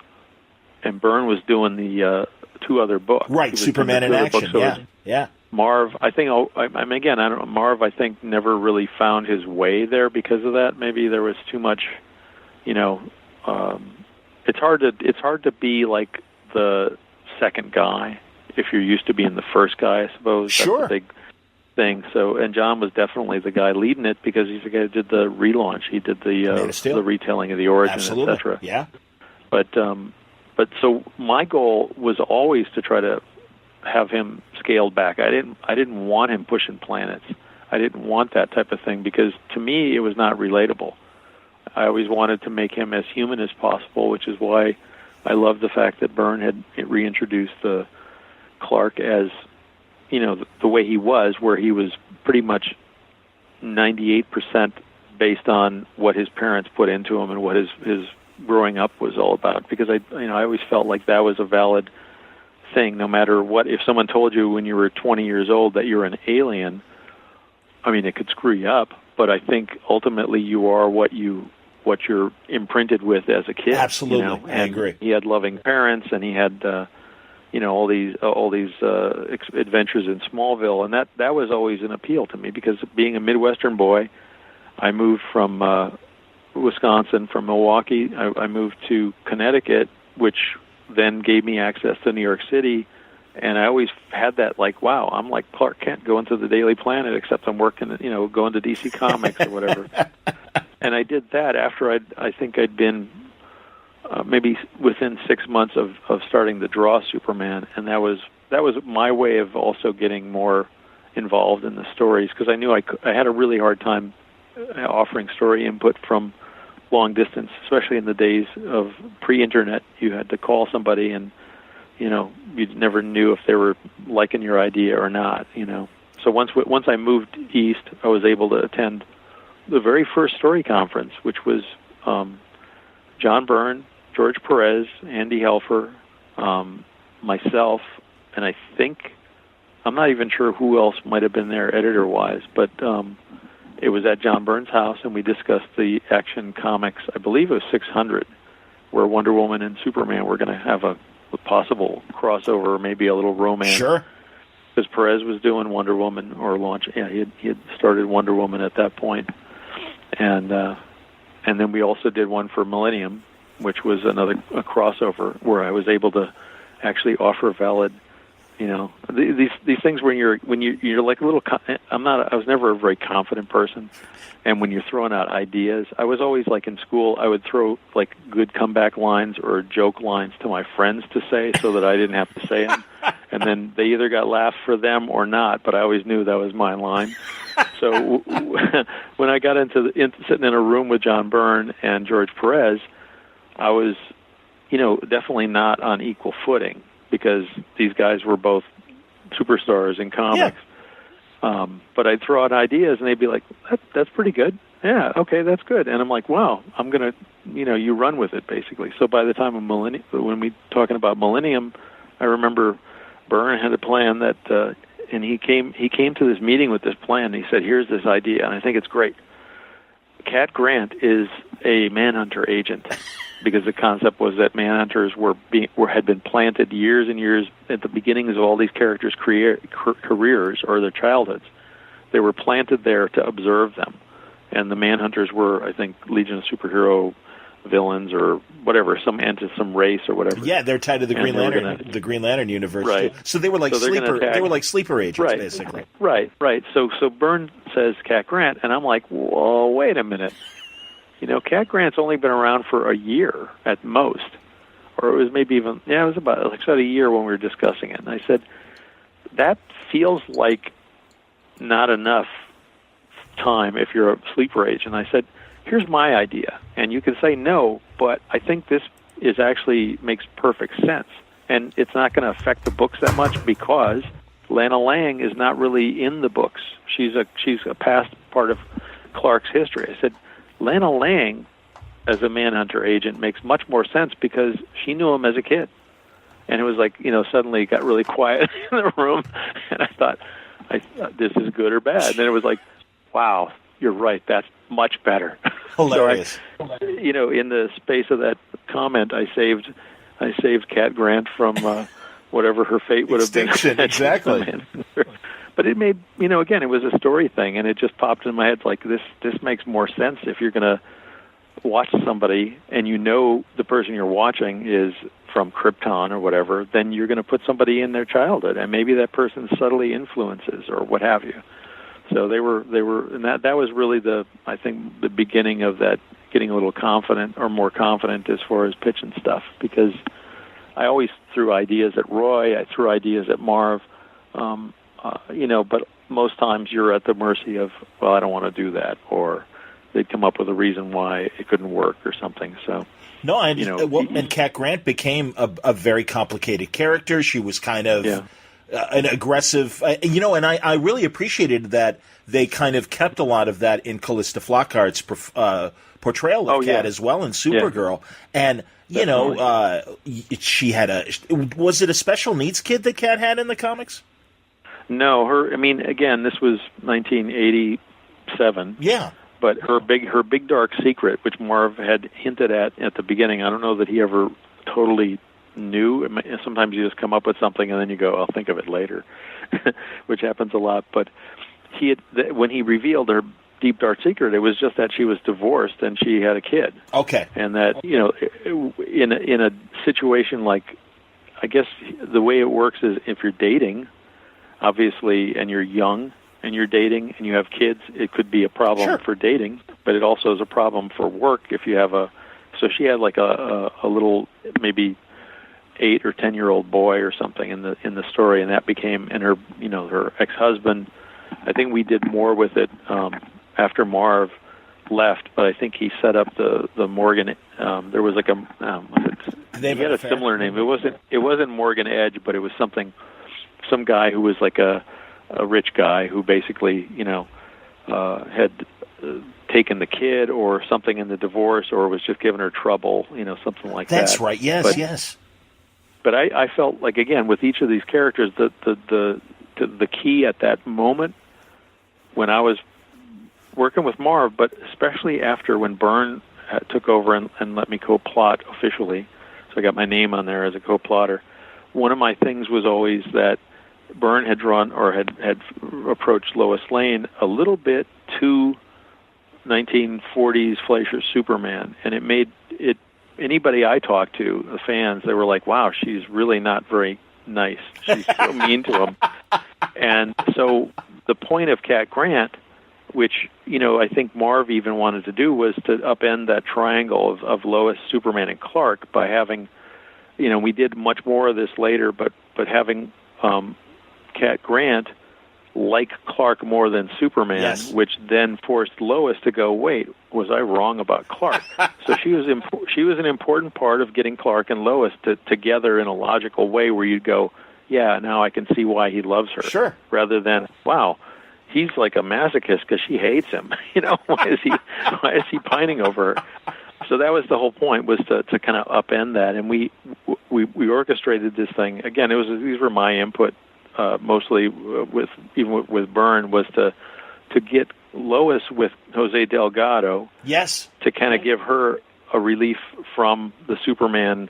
and Byrne was doing the two other books. Right, Superman in Action, yeah. Marv, I don't know, Marv, I think, never really found his way there because of that. Maybe there was too much, it's hard to be like the second guy if you're used to being the first guy, I suppose. Sure. That's a big thing. So, and John was definitely the guy leading it because he's the guy who did the relaunch. He did the retelling of the origin, etc. Yeah. But so my goal was always to try to have him scaled back. I didn't want him pushing planets. I didn't want that type of thing because to me it was not relatable. I always wanted to make him as human as possible, which is why I love the fact that Byrne had reintroduced the Clark as, the way he was, where he was pretty much 98% based on what his parents put into him and what his growing up was all about. Because I always felt like that was a valid thing, no matter what. If someone told you when you were 20 years old that you're an alien, it could screw you up. But I think ultimately you are what you're imprinted with as a kid. Absolutely, I agree. He had loving parents, and he had all these adventures in Smallville, and that was always an appeal to me because being a Midwestern boy, I moved from Wisconsin, from Milwaukee. I moved to Connecticut, which then gave me access to New York City, and I always had that wow, I'm like Clark Kent going to the Daily Planet, except I'm working, going to DC Comics or whatever. And I did that after I think I'd been maybe within 6 months of starting to draw Superman, and that was my way of also getting more involved in the stories because I knew I had a really hard time offering story input from long distance, especially in the days of pre-internet. You had to call somebody and, you never knew if they were liking your idea or not, So once I moved east, I was able to attend the very first story conference, which was John Byrne, George Perez, Andy Helfer, myself, and I think, I'm not even sure who else might have been there editor-wise, but it was at John Byrne's house, and we discussed the Action Comics, I believe it was 600, where Wonder Woman and Superman were going to have a possible crossover, maybe a little romance. Sure. Because Perez was doing Wonder Woman, or launch. Yeah, he had started Wonder Woman at that point. And then we also did one for Millennium, which was a crossover where I was able to actually offer valid, these things when you're like a little. I was never a very confident person, and when you're throwing out ideas, I was always like in school. I would throw good comeback lines or joke lines to my friends to say, so that I didn't have to say them, and then they either got laughs for them or not. But I always knew that was my line. So when I got into sitting in a room with John Byrne and George Perez, I was, definitely not on equal footing because these guys were both superstars in comics. Yeah. But I'd throw out ideas and they'd be like, that's pretty good. Yeah, okay, that's good. And I'm like, wow, I'm going to, you run with it, basically. So by the time of Millennium, when we talking about Millennium, I remember Byrne had a plan that, and he came to this meeting with this plan. And he said, here's this idea, and I think it's great. Cat Grant is a manhunter agent, because the concept was that manhunters had been planted years and years at the beginnings of all these characters' careers or their childhoods. They were planted there to observe them, and the manhunters were, I think, Legion of Superhero villains or whatever, some race or whatever. Yeah, they're tied to the Green Lantern universe. Right. Too. So they were like sleeper agents, basically. Right. So Byrne says Cat Grant, and I'm like, whoa, wait a minute. Cat Grant's only been around for a year at most, or it was maybe even it was about a year when we were discussing it. And I said, that feels like not enough time if you're a sleeper agent. I said, here's my idea, and you can say no, but I think this is actually makes perfect sense, and it's not going to affect the books that much because Lana Lang is not really in the books. She's a past part of Clark's history. I said, Lana Lang as a manhunter agent makes much more sense because she knew him as a kid, and it was like suddenly it got really quiet in the room, and I thought, this is good or bad, and then it was like, wow, you're right, that's much better. Hilarious. So in the space of that comment, I saved Cat Grant from whatever her fate would have been. Exactly. But it made again, it was a story thing, and it just popped in my head like this makes more sense if you're going to watch somebody and the person you're watching is from Krypton or whatever, then you're going to put somebody in their childhood, and maybe that person subtly influences or what have you. So they were, and that was really the beginning of that, getting a little confident or more confident as far as pitching stuff, because I always threw ideas at Roy, I threw ideas at Marv, but most times you're at the mercy of, well, I don't want to do that, or they'd come up with a reason why it couldn't work or something. So. No, and Cat Grant became a very complicated character. She was kind of an aggressive, and I really appreciated that they kind of kept a lot of that in Callista Flockhart's portrayal of Cat as well in Supergirl. And, she had was it a special needs kid that Cat had in the comics? No, again, this was 1987. Yeah. But her big dark secret, which Marv had hinted at the beginning, I don't know that he ever totally knew. Sometimes you just come up with something and then you go, I'll think of it later, which happens a lot. But when he revealed her deep dark secret, it was just that she was divorced and she had a kid. Okay. And that in a situation like, I guess the way it works is if you're dating, obviously, and you're young, and you're dating and you have kids, it could be a problem for dating, but it also is a problem for work if you have so she had like a little maybe 8 or 10-year-old boy or something in the story, and that became, and her her ex-husband, I think we did more with it after Marv left, but I think he set up the Morgan, there was like he had a similar name. It wasn't Morgan Edge, but it was some guy who was like a rich guy who basically, had taken the kid or something in the divorce, or was just giving her trouble, something like that. That's right. Yes, yes. But I felt like, again, with each of these characters, the key at that moment when I was working with Marv, but especially after when Byrne took over and let me co-plot officially, so I got my name on there as a co-plotter. One of my things was always that Byrne had drawn or had approached Lois Lane a little bit too 1940s Fleischer Superman, and it made it. Anybody I talked to, the fans, they were like, "Wow, she's really not very nice. She's so mean to him." And so the point of Cat Grant, which I think Marv even wanted to do, was to upend that triangle of Lois, Superman, and Clark by having, we did much more of this later, but having Cat Grant like Clark more than Superman, yes, which then forced Lois to go, wait, was I wrong about Clark? So she was an important part of getting Clark and Lois together in a logical way where you'd go, yeah, now I can see why he loves her. Sure. Rather than, wow, he's like a masochist because she hates him. Why is he pining over her? So that was the whole point, was to kind of upend that, and we orchestrated this thing. Again, these were my input, mostly with Byrne, was to get Lois with Jose Delgado. Yes. To kind of give her a relief from the Superman,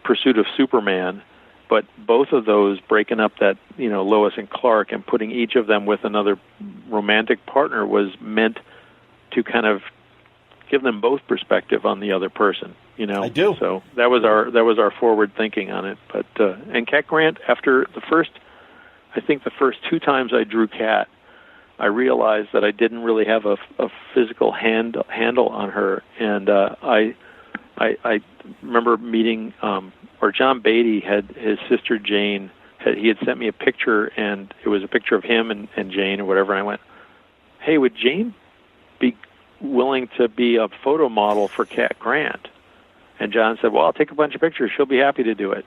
pursuit of Superman. But both of those, breaking up that, Lois and Clark and putting each of them with another romantic partner, was meant to kind of give them both perspective on the other person. I do. So that was our forward thinking on it. But and Cat Grant, after the first 2 times I drew Cat, I realized that I didn't really have a physical handle on her, and I remember meeting, or John Beatty had his sister Jane. He had sent me a picture, and it was a picture of him and Jane or whatever. And I went, "Hey, would Jane be willing to be a photo model for Cat Grant?" And John said, "Well, I'll take a bunch of pictures. She'll be happy to do it."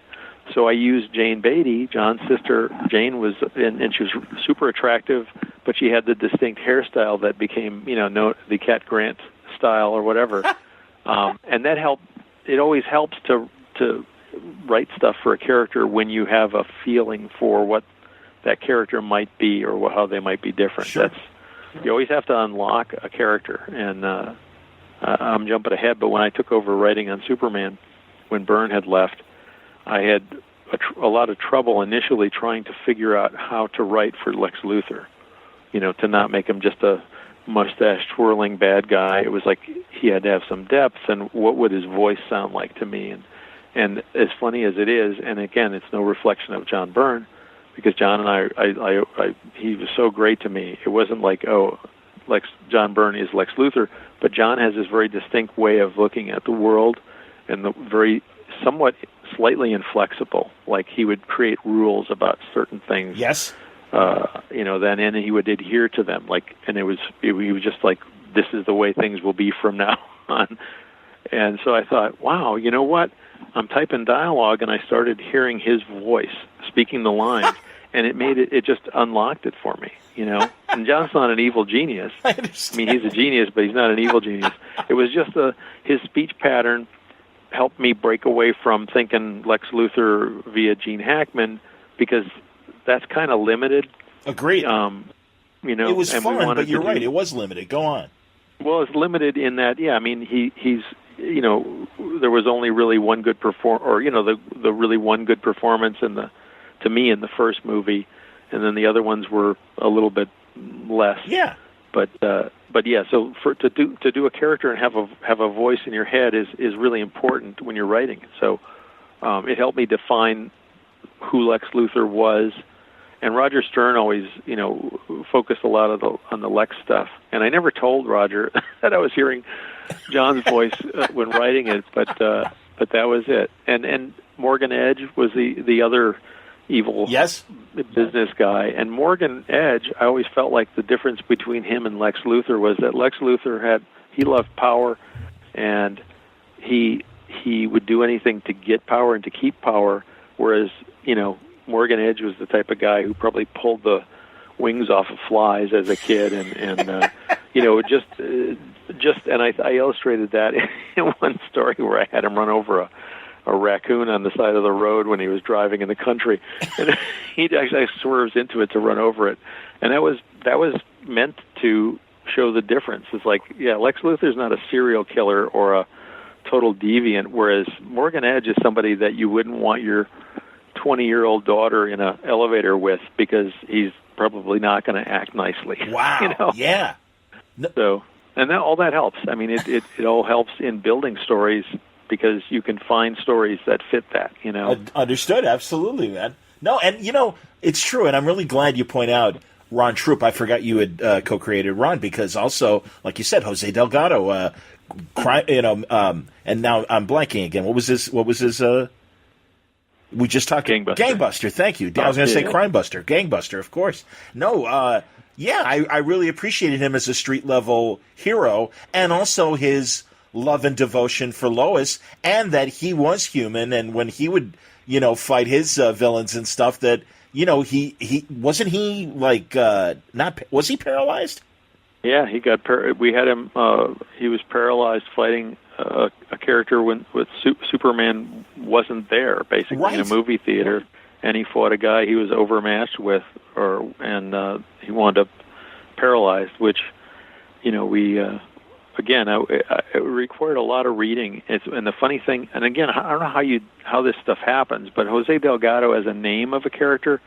So I used Jane Beatty. John's sister Jane was, and she was super attractive, but she had the distinct hairstyle that became, the Cat Grant style or whatever. And that helped. It always helps to write stuff for a character when you have a feeling for what that character might be or how they might be different. Sure. You always have to unlock a character. And I'm jumping ahead, but when I took over writing on Superman, when Byrne had left, I had a lot of trouble initially trying to figure out how to write for Lex Luthor, to not make him just a mustache-twirling bad guy. It was like he had to have some depth, and what would his voice sound like to me? And as funny as it is, and again, it's no reflection of John Byrne, because John and I he was so great to me. It wasn't like, John Byrne is Lex Luthor, but John has this very distinct way of looking at the world, and the very somewhat slightly inflexible. Like he would create rules about certain things. Yes. And he would adhere to them. He was just like, this is the way things will be from now on. And so I thought, wow, you know what? I'm typing dialogue, and I started hearing his voice speaking the lines, and it just unlocked it for me, And John's not an evil genius. I understand. He's a genius, but he's not an evil genius. It was just his speech pattern helped me break away from thinking Lex Luthor via Gene Hackman, because that's kind of limited. Agreed. It was fun, but you're right. It was limited. Go on. Well, it's limited in that, he's there was only really one good the really one good performance to me in the first movie, and then the other ones were a little bit less. Yeah. But yeah, so to do a character and have a voice in your head is really important when you're writing. So it helped me define who Lex Luthor was. And Roger Stern always, focused a lot on the Lex stuff. And I never told Roger that I was hearing John's voice when writing it, but that was it. And Morgan Edge was the other evil business guy. And Morgan Edge, I always felt like the difference between him and Lex Luthor was that Lex Luthor he loved power, and he would do anything to get power and to keep power, whereas, Morgan Edge was the type of guy who probably pulled the wings off of flies as a kid, and and I illustrated that in one story where I had him run over a raccoon on the side of the road when he was driving in the country, and he actually swerves into it to run over it, and that was meant to show the difference. It's like, Lex Luthor's not a serial killer or a total deviant, whereas Morgan Edge is somebody that you wouldn't want your 20-year-old daughter in an elevator with, because he's probably not going to act nicely. Wow. Yeah. So, and all that helps. I mean, it all helps in building stories, because you can find stories that fit that, Understood. Absolutely, man. No, and, it's true, and I'm really glad you point out Ron Troupe. I forgot you had co-created Ron, because also, like you said, Jose Delgado, and now I'm blanking again. What was his we just talked Gangbuster. Thank you. I was going to say Crimebuster. Gangbuster, of course. No, I really appreciated him as a street level hero, and also his love and devotion for Lois, and that he was human, and when he would, fight his villains and stuff, that, he wasn't he like was he paralyzed? Yeah, he got we had him. He was paralyzed fighting a character when Superman wasn't there, basically, in a movie theater, and he fought a guy he was overmatched with, and he wound up paralyzed, which, we again, it required a lot of reading. And the funny thing, and again, I don't know how this stuff happens, but Jose Delgado as a name of a character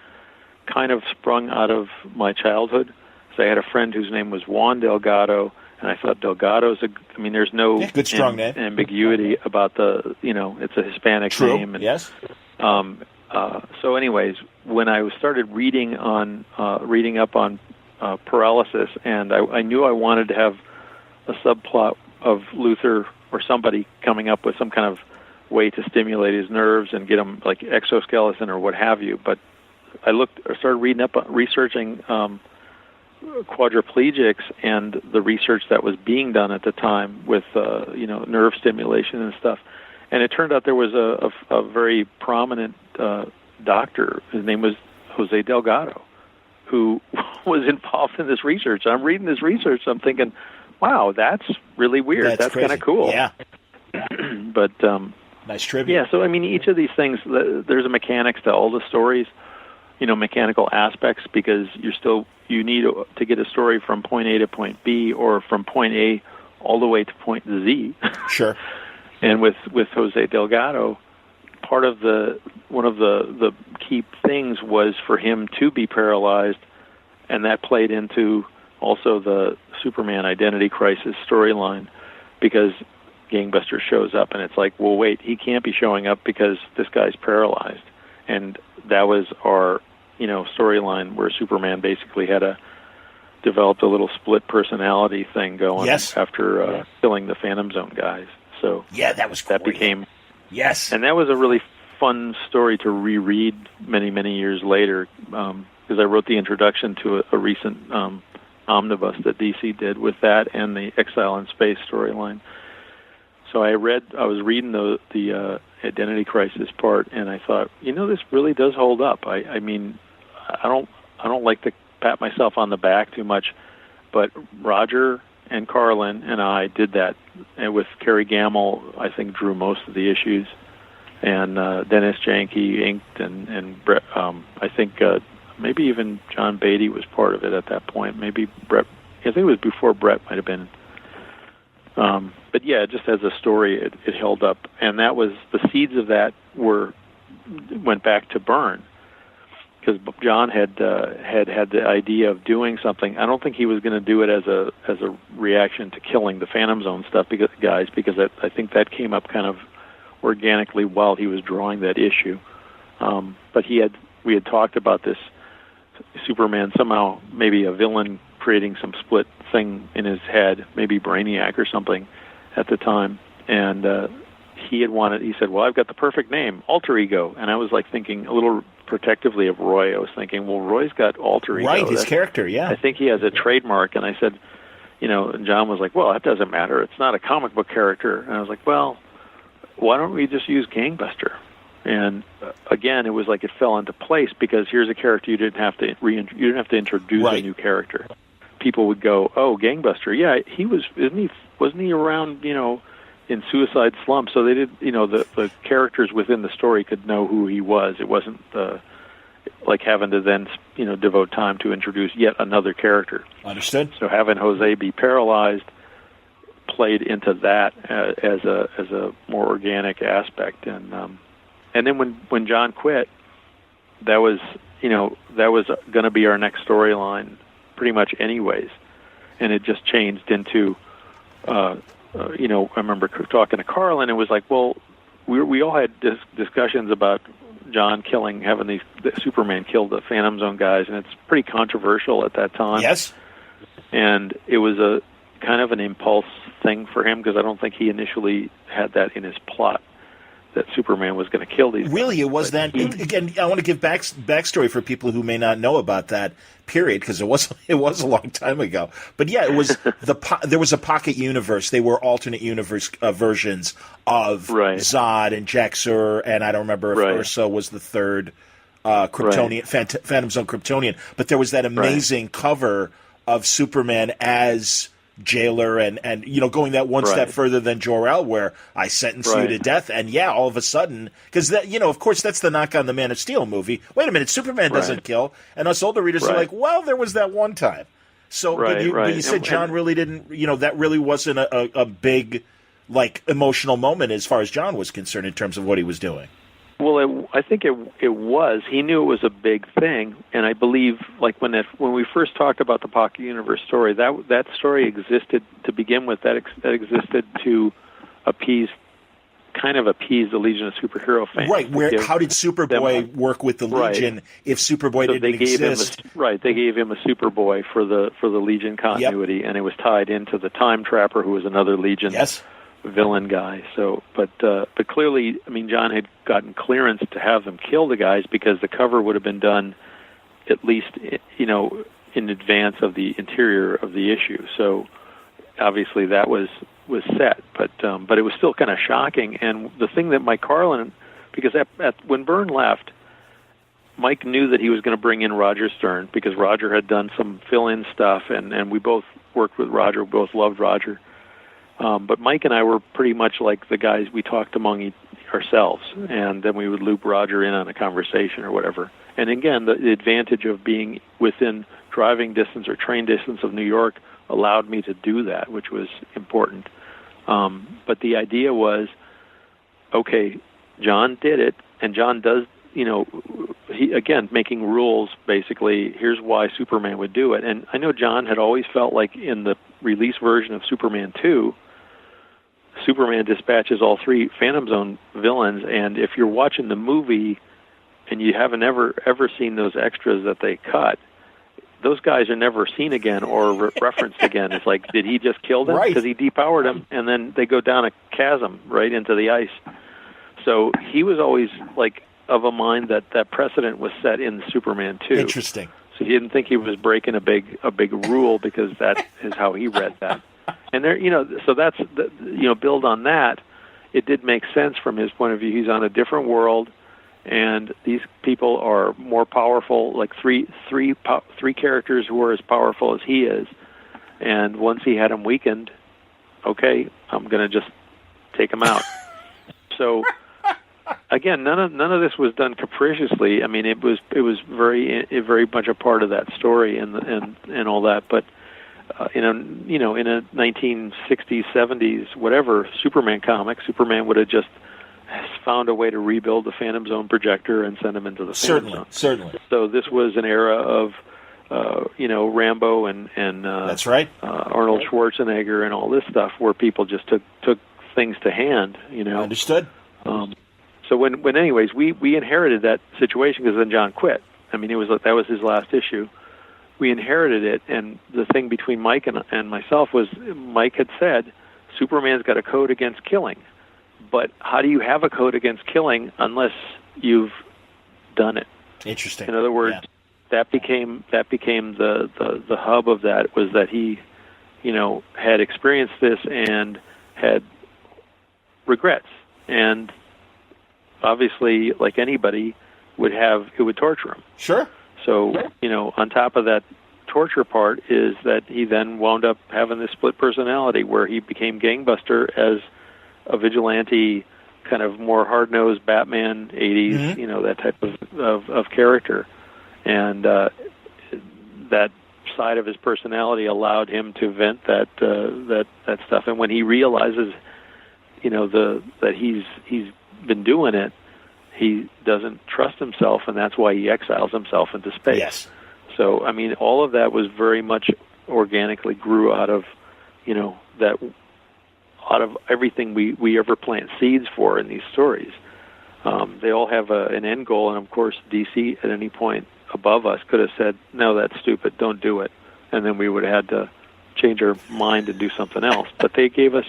kind of sprung out of my childhood. So I had a friend whose name was Juan Delgado, and I thought Delgado's there's no good strong name. Ambiguity about it's a Hispanic True. name. And, yes. So anyways, when I started reading up on paralysis, and I knew I wanted to have a subplot of Luther or somebody coming up with some kind of way to stimulate his nerves and get him like exoskeleton or what have you. But I started researching quadriplegics and the research that was being done at the time with nerve stimulation and stuff. And it turned out there was a very prominent doctor. His name was Jose Delgado, who was involved in this research. I'm reading this research. I'm thinking, wow, that's really weird. That's kind of cool. Yeah. But nice trivia. Yeah. So each of these things, there's a mechanics to all the stories. Mechanical aspects, because you need to get a story from point A to point B, or from point A all the way to point Z. Sure. And with Jose Delgado, one of the key things was for him to be paralyzed, and that played into also the Superman identity crisis storyline, because Gangbuster shows up, and it's like, well, wait, he can't be showing up because this guy's paralyzed. And that was our storyline where Superman basically developed a little split personality thing going. Yes. After killing the Phantom Zone guys. So yeah, that was that great. became yes, and that was a really fun story to reread many years later, because I wrote the introduction to a recent omnibus that DC did with that and the Exile in Space storyline. So I was reading the identity crisis part, and I thought, this really does hold up. I mean, I don't like to pat myself on the back too much, but Roger and Carlin and I did that, and with Kerry Gamble, I think, drew most of the issues, and Dennis Janke inked, and Brett, I think maybe even John Beatty was part of it at that point. Maybe Brett, I think it was before Brett might have been. But yeah, just as a story, it held up, and that was the seeds of that went back to Byrne, because John had the idea of doing something. I don't think he was going to do it as a reaction to killing the Phantom Zone stuff, because I think that came up kind of organically while he was drawing that issue. But we had talked about this Superman somehow, maybe a villain creating some split thing in his head, maybe Brainiac or something at the time, and he said, well, I've got the perfect name, Alter Ego. And I was like thinking a little protectively of Roy. I was thinking, well, Roy's got Alter Ego. Right, his character, yeah. I think he has a trademark. And I said, and John was like, well, that doesn't matter. It's not a comic book character. And I was like, well, why don't we just use Gangbuster? And again, it was like it fell into place, because here's a character you didn't have to introduce a new character. People would go, oh, Gangbuster, yeah, wasn't he around, in Suicide Slump? So they did, the characters within the story could know who he was. It wasn't like having to then, devote time to introduce yet another character. Understood. So having Jose be paralyzed played into that as a more organic aspect. And then when John quit, that was going to be our next storyline pretty much anyways. And it just changed into, I remember talking to Carlin, and it was like, well, we all had discussions about John having Superman kill the Phantom Zone guys, and it's pretty controversial at that time. Yes. And it was a kind of an impulse thing for him, because I don't think he initially had that in his plot, that Superman was going to kill these Really, guys. it was that. Again, I want to give backstory for people who may not know about that period, because it was a long time ago. But yeah, it was there was a pocket universe. They were alternate universe versions of Zod and Jax-Ur, and I don't remember if Ursa was the third Kryptonian, Phantom Zone Kryptonian. But there was that amazing cover of Superman as jailer and going that one step further than Jor-El, where I sentence you to death. And all of a sudden, because that, of course, that's the knock on the Man of Steel movie. Wait a minute, Superman doesn't kill. And us older readers are like, well, there was that one time. So, but you said John really didn't, that really wasn't a big, emotional moment as far as John was concerned in terms of what he was doing. Well, I think it was. He knew it was a big thing, and I believe, when we first talked about the Pocket Universe story, that story existed to begin with. That existed to appease the Legion of Superhero fans. Right. How did Superboy work with the Legion if Superboy didn't exist? They gave him a Superboy for the Legion continuity, and it was tied into the Time Trapper, who was another Legion villain guy. So, but clearly, John had gotten clearance to have them kill the guys because the cover would have been done at least, in advance of the interior of the issue. So, obviously, that was set, but it was still kind of shocking. And the thing that Mike Carlin, because when Byrne left, Mike knew that he was going to bring in Roger Stern because Roger had done some fill-in stuff, and we both worked with Roger, we both loved Roger. But Mike and I were pretty much like the guys we talked among ourselves, and then we would loop Roger in on a conversation or whatever. And again, the advantage of being within driving distance or train distance of New York allowed me to do that, which was important. But the idea was, okay, John did it, and John does, he, again, making rules, basically, here's why Superman would do it. And I know John had always felt like in the release version of Superman 2, Superman dispatches all three Phantom Zone villains, and if you're watching the movie and you haven't ever seen those extras that they cut, those guys are never seen again or referenced again. It's like, did he just kill them? Because he depowered them, and then they go down a chasm right into the ice. So he was always of a mind that precedent was set in Superman 2. Interesting. So he didn't think he was breaking a big rule because that is how he read that. And there, so that's build on that. It did make sense from his point of view. He's on a different world, and these people are more powerful. Like three characters who are as powerful as he is. And once he had them weakened, okay, I'm going to just take them out. So. Again, none of this was done capriciously. It was very much a part of that story and all that. But in a 1960s, 70s, whatever Superman comic, Superman would have just found a way to rebuild the Phantom Zone projector and send him into the Phantom Zone. Certainly. So this was an era of Rambo and that's right, Arnold Schwarzenegger and all this stuff where people just took things to hand. Understood. So anyways, we inherited that situation because then John quit. That was his last issue. We inherited it, and the thing between Mike and myself was Mike had said Superman's got a code against killing, but how do you have a code against killing unless you've done it? Interesting. In other words, that became the hub of that was that he, had experienced this and had regrets and. Obviously, like anybody it would torture him. Sure. So, on top of that torture part is that he then wound up having this split personality where he became Gangbuster as a vigilante, kind of more hard-nosed Batman 80s, that type of character. And that side of his personality allowed him to vent that stuff. And when he realizes, that he's been doing it, he doesn't trust himself, and that's why he exiles himself into space. Yes. So, all of that was very much organically grew out of, out of everything we ever plant seeds for in these stories. They all have an end goal, and of course, DC at any point above us could have said, "No, that's stupid. Don't do it," and then we would have had to change our mind and do something else. But they gave us,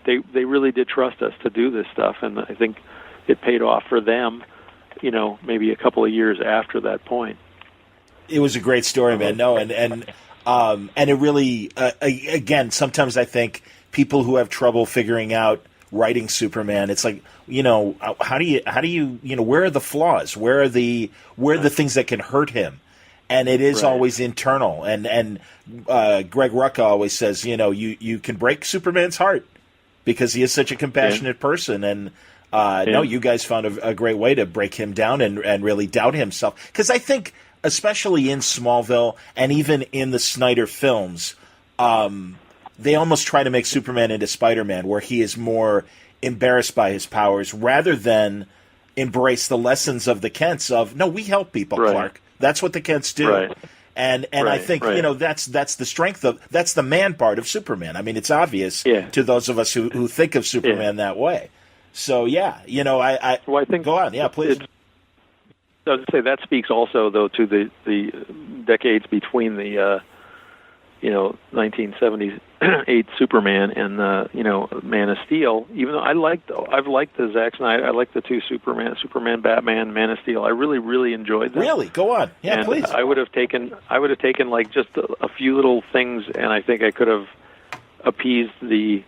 They really did trust us to do this stuff, and I think it paid off for them, maybe a couple of years after that point. It was a great story, man. No, and it really, again, sometimes I think people who have trouble figuring out writing Superman, it's like, how do you, where are the flaws? Where are the things that can hurt him? And it is Right. always internal. And Greg Rucka always says, you can break Superman's heart because he is such a compassionate person. And no, you guys found a great way to break him down and really doubt himself. Because I think, especially in Smallville and even in the Snyder films, they almost try to make Superman into Spider-Man, where he is more embarrassed by his powers rather than embrace the lessons of the Kents of, no, we help people, Right. Clark. That's what the Kents do. Right. And I Right, think, right. that's the strength that's the man part of Superman. I mean, it's obvious to those of us who think of Superman that way. So, I think go on. Yeah, please. I would say that speaks also, though, to the decades between the 1978 Superman and the Man of Steel. Even though I've liked the Zack Snyder, I like the two Superman, Batman, Man of Steel. I really, really enjoyed them. Really, go on. Yeah, and please. I would have taken like just a few little things, and I think I could have appeased the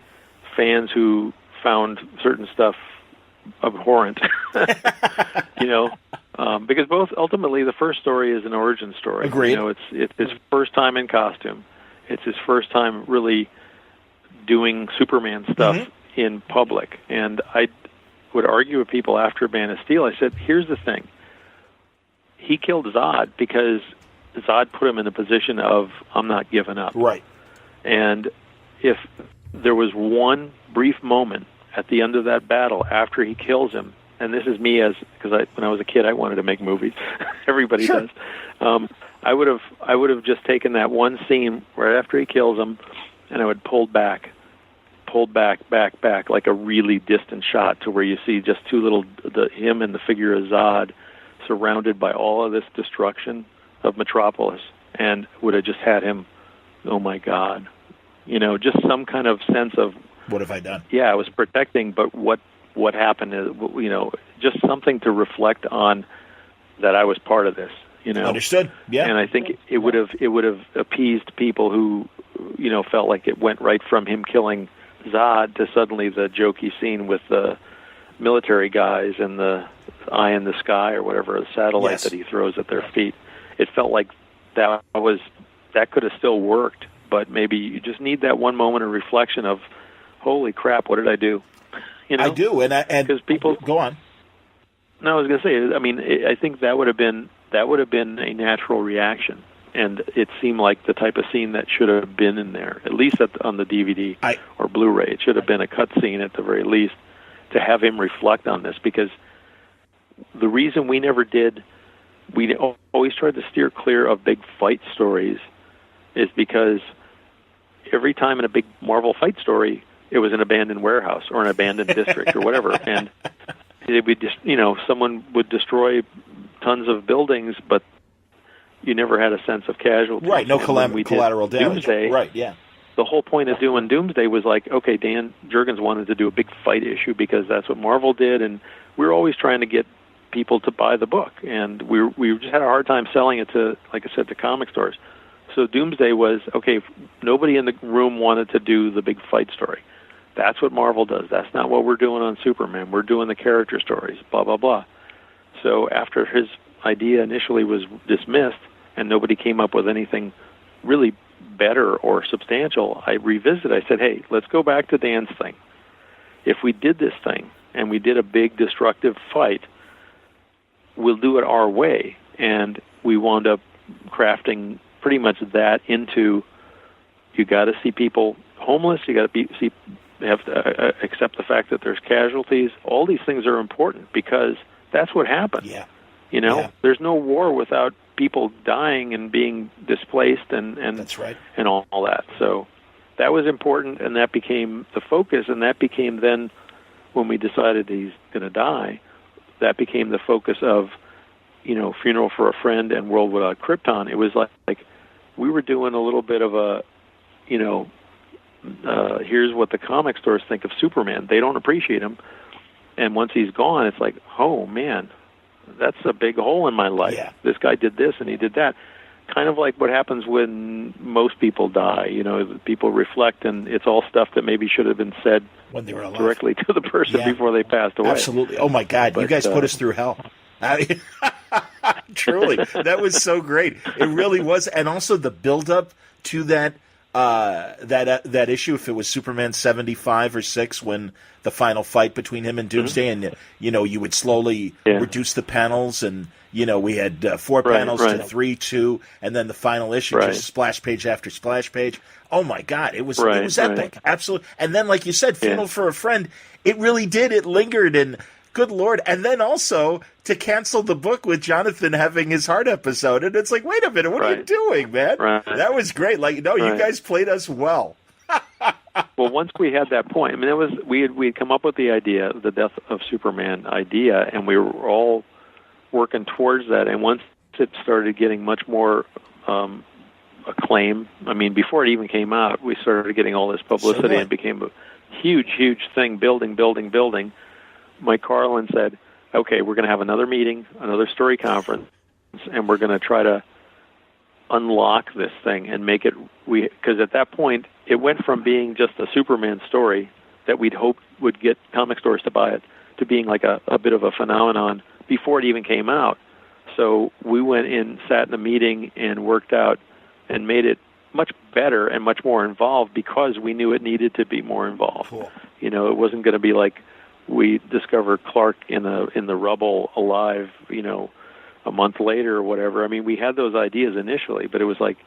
fans who found certain stuff abhorrent. Because both ultimately the first story is an origin story. Agreed. It's his first time in costume. It's his first time really doing Superman stuff in public. And I would argue with people after Man of Steel. I said, here's the thing. He killed Zod because Zod put him in the position of, I'm not giving up. Right. And if there was one brief moment at the end of that battle after he kills him, and this is me because when I was a kid I wanted to make movies. Everybody does. I would have just taken that one scene right after he kills him, and I would pull back, like a really distant shot to where you see just him and the figure of Zod surrounded by all of this destruction of Metropolis, and would have just had him, oh my God, just some kind of sense of, what have I done? Yeah, I was protecting, but what happened is, just something to reflect on, that I was part of this. Understood. Yeah. And I think it would have appeased people who, felt like it went right from him killing Zod to suddenly the jokey scene with the military guys and the eye in the sky or whatever, the satellite that he throws at their feet. It felt like that could have still worked, but maybe you just need that one moment of reflection of, holy crap, what did I do? I do, and because people go on. No, I was going to say, I mean, I think that would have been a natural reaction, and it seemed like the type of scene that should have been in there, at least on the DVD or Blu-ray. It should have been a cut scene at the very least to have him reflect on this, because the reason we always tried to steer clear of big fight stories is because every time in a big Marvel fight story, it was an abandoned warehouse or an abandoned district or whatever, and it would just, someone would destroy tons of buildings, but you never had a sense of casualty. Right, no collateral damage. Doomsday, right, yeah. The whole point of doing Doomsday was like, okay, Dan Jurgens wanted to do a big fight issue because that's what Marvel did, and we were always trying to get people to buy the book, and we just had a hard time selling it to, like I said, to comic stores. So Doomsday was, okay, nobody in the room wanted to do the big fight story. That's what Marvel does. That's not what we're doing on Superman. We're doing the character stories, blah, blah, blah. So after his idea initially was dismissed and nobody came up with anything really better or substantial, I revisited. I said, hey, let's go back to Dan's thing. If we did this thing and we did a big destructive fight, we'll do it our way. And we wound up crafting pretty much that into, you got to see people homeless, you got to have to accept the fact that there's casualties. All these things are important because that's what happened. Yeah. There's no war without people dying and being displaced and that's right. And all that. So that was important, and that became the focus, and that became then, when we decided he's going to die, that became the focus of, Funeral for a Friend and World Without Krypton. It was like we were doing a little bit of a, here's what the comic stores think of Superman. They don't appreciate him. And once he's gone, it's like, oh, man, that's a big hole in my life. Yeah. This guy did this and he did that. Kind of like what happens when most people die. People reflect, and it's all stuff that maybe should have been said when they were alive, directly to the person before they passed away. Absolutely. Oh, my God. You guys put us through hell. Truly, that was so great. It really was, and also the build-up to that that issue. If it was Superman 75 or 6, when the final fight between him and Doomsday, and you would slowly reduce the panels, and we had 4 panels to 3, 2, and then the final issue, just splash page after splash page. Oh my God, it was epic, absolutely. And then, like you said, Funeral for a Friend, it really did. It lingered, and good Lord. And then also to cancel the book with Jonathan having his heart episode. And it's like, wait a minute, what are you doing, man? That was great. You guys played us well. Well, once we had that point, I mean, we had come up with the idea, the Death of Superman idea, and we were all working towards that. And once it started getting much more acclaim, I mean, before it even came out, we started getting all this publicity and became a huge, huge thing, building. Mike Carlin said, okay, we're going to have another meeting, another story conference, and we're going to try to unlock this thing and make it, because at that point, it went from being just a Superman story that we'd hoped would get comic stores to buy it, to being like a bit of a phenomenon before it even came out. So we went in, sat in a meeting, and worked out and made it much better and much more involved, because we knew it needed to be more involved. Cool. It wasn't going to be like we discovered Clark in the rubble alive, a month later or whatever. I mean, we had those ideas initially, but it was like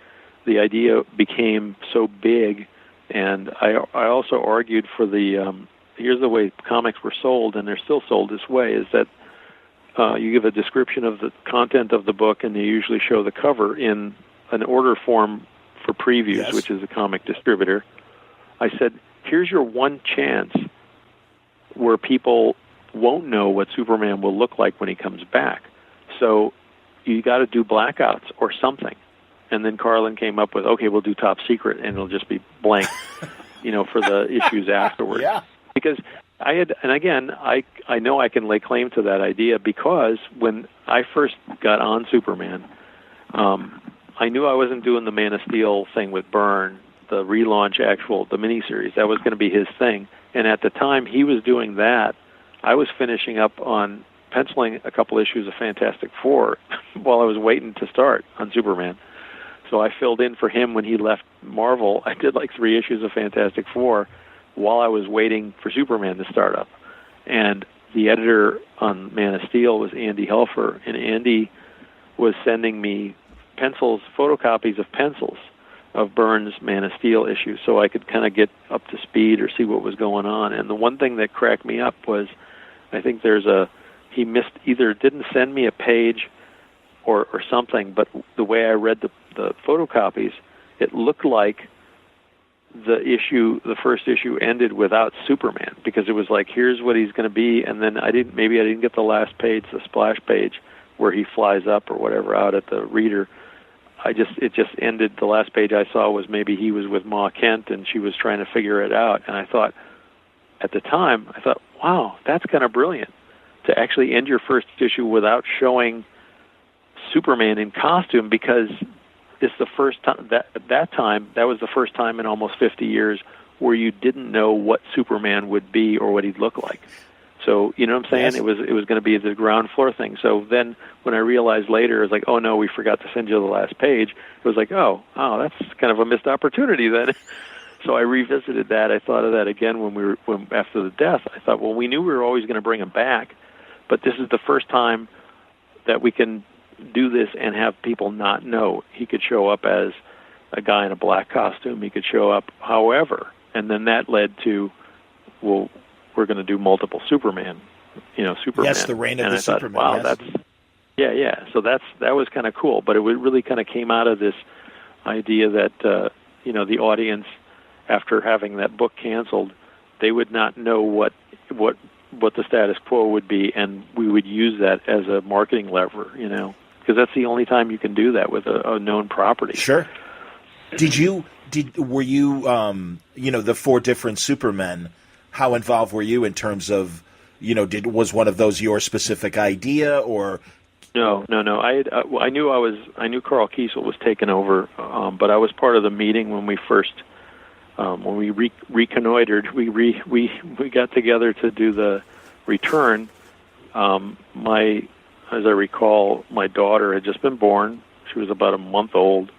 the idea became so big, and I also argued for here's the way comics were sold, and they're still sold this way, is that you give a description of the content of the book, and they usually show the cover in an order form for previews, which is a comic distributor. I said, here's your one chance where people won't know what Superman will look like when he comes back. So you got to do blackouts or something. And then Carlin came up with, okay, we'll do Top Secret, and it'll just be blank, for the issues afterwards. Yeah. Because I know I can lay claim to that idea, because when I first got on Superman, I knew I wasn't doing the Man of Steel thing with Byrne, the relaunch, the miniseries. That was going to be his thing. And at the time he was doing that, I was finishing up on penciling a couple issues of Fantastic Four while I was waiting to start on Superman. So I filled in for him when he left Marvel. I did like 3 issues of Fantastic Four while I was waiting for Superman to start up. And the editor on Man of Steel was Andy Helfer, and Andy was sending me photocopies of pencils of Byrne's Man of Steel issues, so I could kind of get up to speed or see what was going on. And the one thing that cracked me up was, I think he either didn't send me a page or something, but the way I read the photocopies, it looked like the first issue ended without Superman, because it was like, here's what he's going to be, and then I didn't get the last page, the splash page, where he flies up or whatever out at the reader. It just ended. The last page I saw was maybe he was with Ma Kent and she was trying to figure it out. And I thought, at the time, wow, that's kind of brilliant to actually end your first issue without showing Superman in costume, because it's the first time that was the first time in almost 50 years where you didn't know what Superman would be or what he'd look like. So, you know what I'm saying? Yes. It was going to be the ground floor thing. So then when I realized later, it was like, oh, no, we forgot to send you the last page. It was like, oh, that's kind of a missed opportunity then. So I revisited that. I thought of that again when after the death. I thought, well, we knew we were always going to bring him back, but this is the first time that we can do this and have people not know. He could show up as a guy in a black costume. He could show up however. And then that led to, well, we're going to do multiple Superman. Yes, the reign of the Superman. Wow, yes. So that was kind of cool. But it really kind of came out of this idea that the audience, after having that book canceled, they would not know what the status quo would be, and we would use that as a marketing lever. Because that's the only time you can do that with a known property. Sure. Were you the 4 different Supermen? How involved were you in terms of, was one of those your specific idea, or? No. I knew Carl Kiesel was taking over, but I was part of the meeting when we first, when we reconnoitered. We got together to do the return. My as I recall, my daughter had just been born. She was about a month old,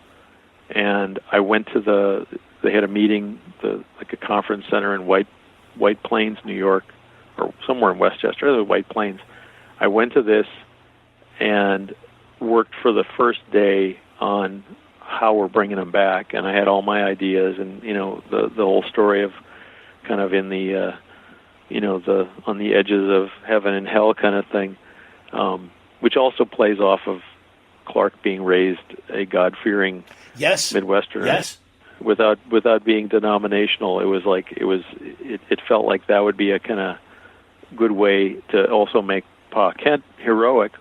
and I went to they had a meeting, like a conference center in White Plains, New York, or somewhere in Westchester, the White Plains. I went to this and worked for the first day on how we're bringing them back, and I had all my ideas, and the whole story of kind of in the the on the edges of heaven and hell kind of thing, which also plays off of Clark being raised a God-fearing Midwesterner. Yes. Without being denominational, it felt like that would be a kind of good way to also make Pa Kent heroic,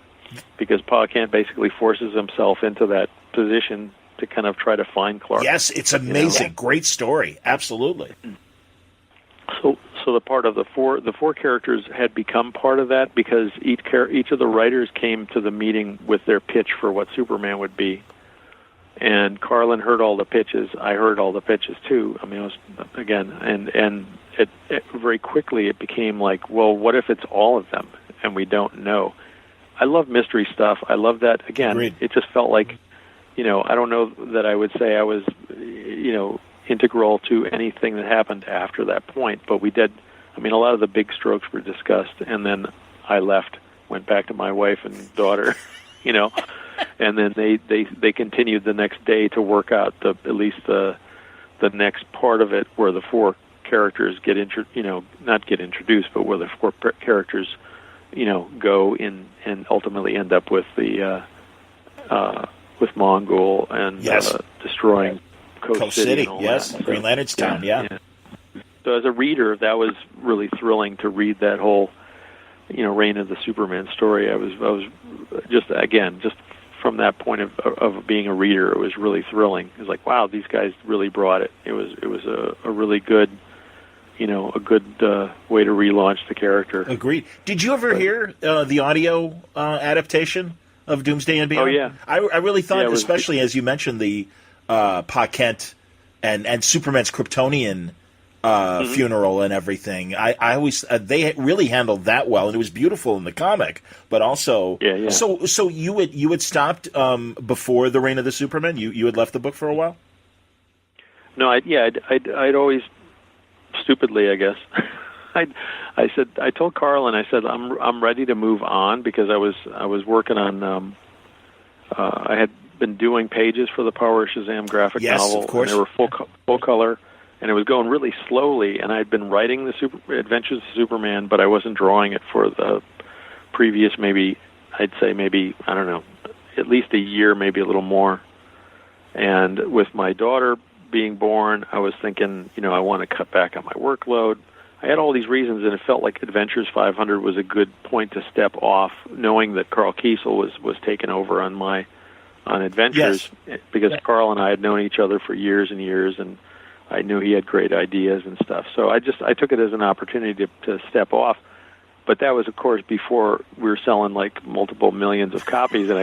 because Pa Kent basically forces himself into that position to kind of try to find Clark. Yes, it's amazing. Great story. Absolutely. So the part of the four characters had become part of that, because each of the writers came to the meeting with their pitch for what Superman would be. And Carlin heard all the pitches. I heard all the pitches too. I mean, it was, again, and it very quickly it became like, well, what if it's all of them and we don't know? I love mystery stuff. I love that. Again, Agreed. It just felt like, I don't know that I would say I was, integral to anything that happened after that point, but we did. I mean, a lot of the big strokes were discussed, and then I left, went back to my wife and daughter, and then they continued the next day to work out at least the next part of it, where the four characters not get introduced, but where the four characters, go in and ultimately end up with the with Mongol and destroying Coast City. Yes, that. Green Lantern's town. Yeah. So as a reader, that was really thrilling to read that whole, Reign of the Superman story. I was just from that point of being a reader, it was really thrilling. It was like, wow, these guys really brought it. It was a really good, a good way to relaunch the character. Agreed. Did you ever hear the audio adaptation of Doomsday and Beyond? Oh yeah. I really thought, was, especially as you mentioned the Pa Kent and Superman's Kryptonian funeral and everything. I always they really handled that well, and it was beautiful in the comic. But also, yeah. So you had stopped before the Reign of the Superman. You had left the book for a while. No, I'd always stupidly, I guess. I told Carl, and I said I'm ready to move on, because I was working on I had been doing pages for the Power Shazam graphic novel. Of course. And they were full color, and it was going really slowly, and I'd been writing the Adventures of Superman, but I wasn't drawing it for the previous, I'd say I don't know, at least a year, maybe a little more. And with my daughter being born, I was thinking, I want to cut back on my workload. I had all these reasons, and it felt like Adventures 500 was a good point to step off, knowing that Carl Kiesel was taking over on Adventures, because Carl and I had known each other for years and years, and I knew he had great ideas and stuff. So I took it as an opportunity to step off. But that was, of course, before we were selling like multiple millions of copies, and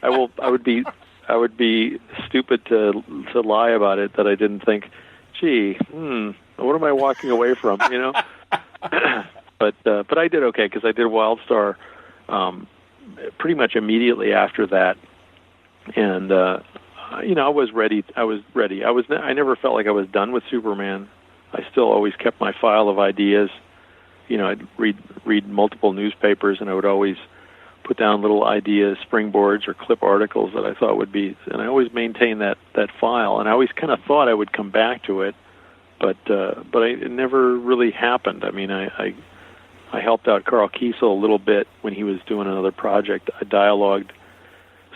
I would be stupid to lie about it, that I didn't think, gee, what am I walking away from? But I did okay, because I did Wildstar pretty much immediately after that, and I was ready. I never felt like I was done with Superman. I still always kept my file of ideas. I'd read multiple newspapers, and I would always put down little ideas, springboards, or clip articles that I thought would be, and I always maintained that file. And I always kind of thought I would come back to it, but it never really happened. I mean, I helped out Carl Kiesel a little bit when he was doing another project. I dialogued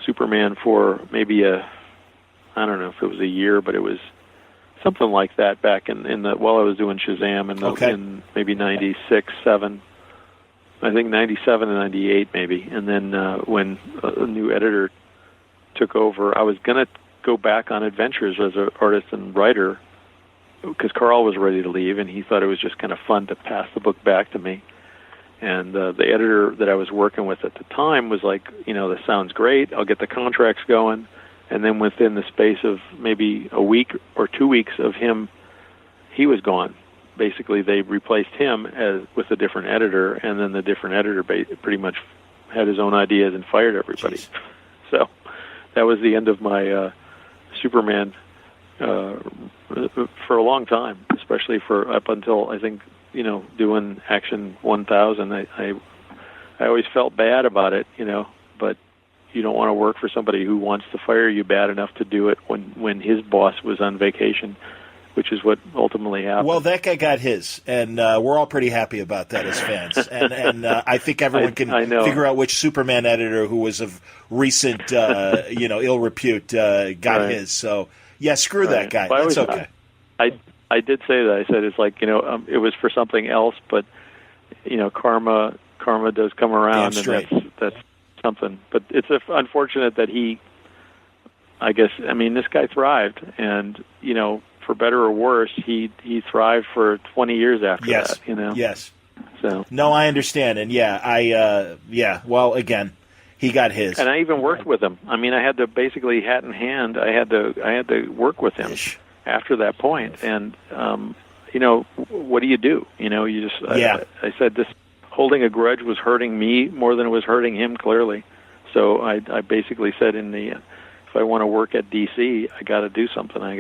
Superman for maybe I don't know if it was a year, but it was something like that back while I was doing Shazam in maybe 96, 7. I think 97 and 98 maybe. And then when a new editor took over, I was going to go back on Adventures as an artist and writer, because Carl was ready to leave, and he thought it was just kind of fun to pass the book back to me. And the editor that I was working with at the time was like, this sounds great. I'll get the contracts going. And then within the space of maybe a week or 2 weeks of him, he was gone. Basically, they replaced him with a different editor, and then the different editor pretty much had his own ideas and fired everybody. Jeez. So that was the end of my Superman for a long time, especially for up until, I think, doing Action 1000. I always felt bad about it, but you don't want to work for somebody who wants to fire you bad enough to do it when his boss was on vacation, which is what ultimately happened. Well, that guy got his, and we're all pretty happy about that as fans. And I think everyone can figure out which Superman editor who was of recent, ill repute got his. So, yeah, screw that guy. That's okay. I did say that. I said it's like, it was for something else, but, karma does come around, and that's something. But it's unfortunate that this guy thrived, and, for better or worse, he thrived for 20 years after that, Yes. So. No, I understand. And well, again, he got his. And I even worked with him. I had to basically hat in hand, I had to work with him after that point. And, what do? You just, I said this holding a grudge was hurting me more than it was hurting him, clearly. So I basically said if I want to work at DC, I got to do something. I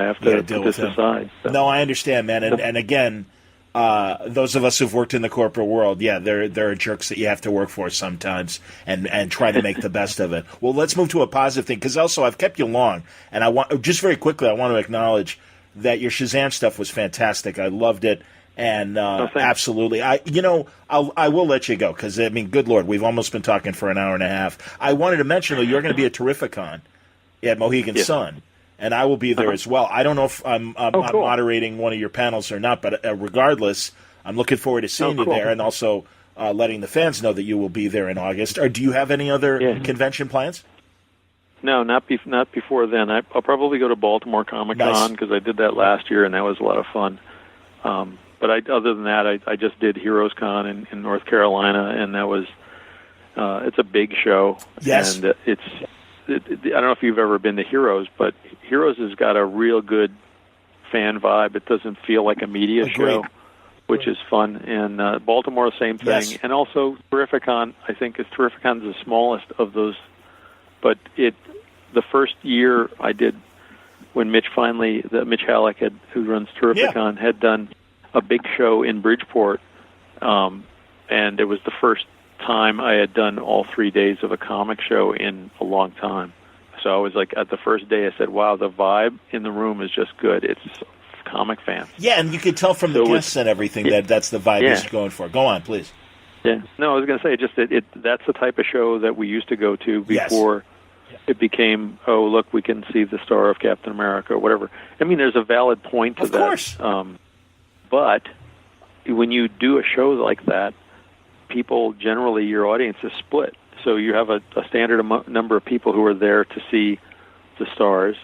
have to put this aside. So. No, I understand, man. And again, those of us who've worked in the corporate world, there are jerks that you have to work for sometimes and try to make the best of it. Well, let's move to a positive thing, because also I've kept you long, and I want just very quickly, I want to acknowledge that your Shazam stuff was fantastic. I loved it. And absolutely, I will let you go, because good Lord, we've almost been talking for an hour and a half. I wanted to mention, though, you're going to be at Terrificon at Mohegan Sun, and I will be there as well. I don't know if I'm cool. moderating one of your panels or not, but regardless, I'm looking forward to seeing you there, and also letting the fans know that you will be there in August. Or do you have any other convention plans? No, not before then. I'll probably go to Baltimore Comic-Con, because I did that last year, and that was a lot of fun. But other than that, I just did Heroes Con in North Carolina, and that was it's a big show. Yes. And I don't know if you've ever been to Heroes, but Heroes has got a real good fan vibe. It doesn't feel like a media show, which is fun. And Baltimore, same thing. Yes. And also Terrificon, I think Terrificon's the smallest of those. But the first year I did, when Mitch Halleck, who runs Terrificon, had done a big show in Bridgeport, and it was the first time I had done all 3 days of a comic show in a long time. So I was like, at the first day, I said, wow, the vibe in the room is just good. It's comic fans. Yeah, and you could tell from the guests and everything that's the vibe he's going for. Go on, please. Yeah. No, I was going to say, just that's the type of show that we used to go to before it became, oh, look, we can see the star of Captain America or whatever. There's a valid point to that. Of course. But when you do a show like that, people, generally, your audience is split. So you have a standard number of people who are there to see the stars,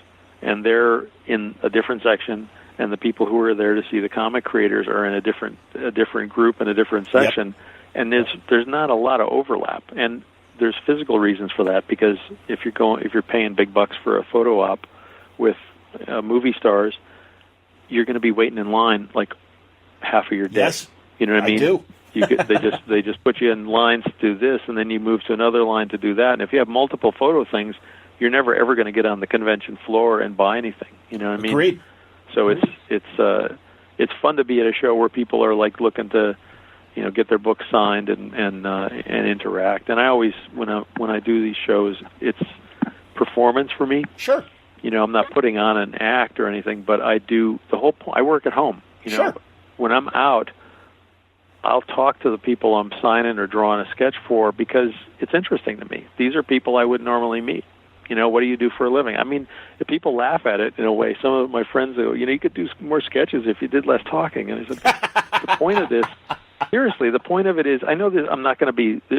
and they're in a different section, and the people who are there to see the comic creators are in a different group in a different section. Yep. And there's not a lot of overlap. And there's physical reasons for that, because if you're paying big bucks for a photo op with movie stars, you're going to be waiting in line like half of your day. Yes, you know what I mean? I do. They just put you in lines to do this, and then you move to another line to do that. And if you have multiple photo things, you're never ever going to get on the convention floor and buy anything. You know what I mean? Agreed. So it's fun to be at a show where people are like looking to, get their books signed and interact. And I always, when I do these shows, it's performance for me. Sure. I'm not putting on an act or anything, but I do I work at home. Sure. When I'm out, I'll talk to the people I'm signing or drawing a sketch for, because it's interesting to me. These are people I would normally meet. What do you do for a living? If people laugh at it in a way. Some of my friends go, you could do more sketches if you did less talking. And I said, the point of this, seriously, the point of it is, I know that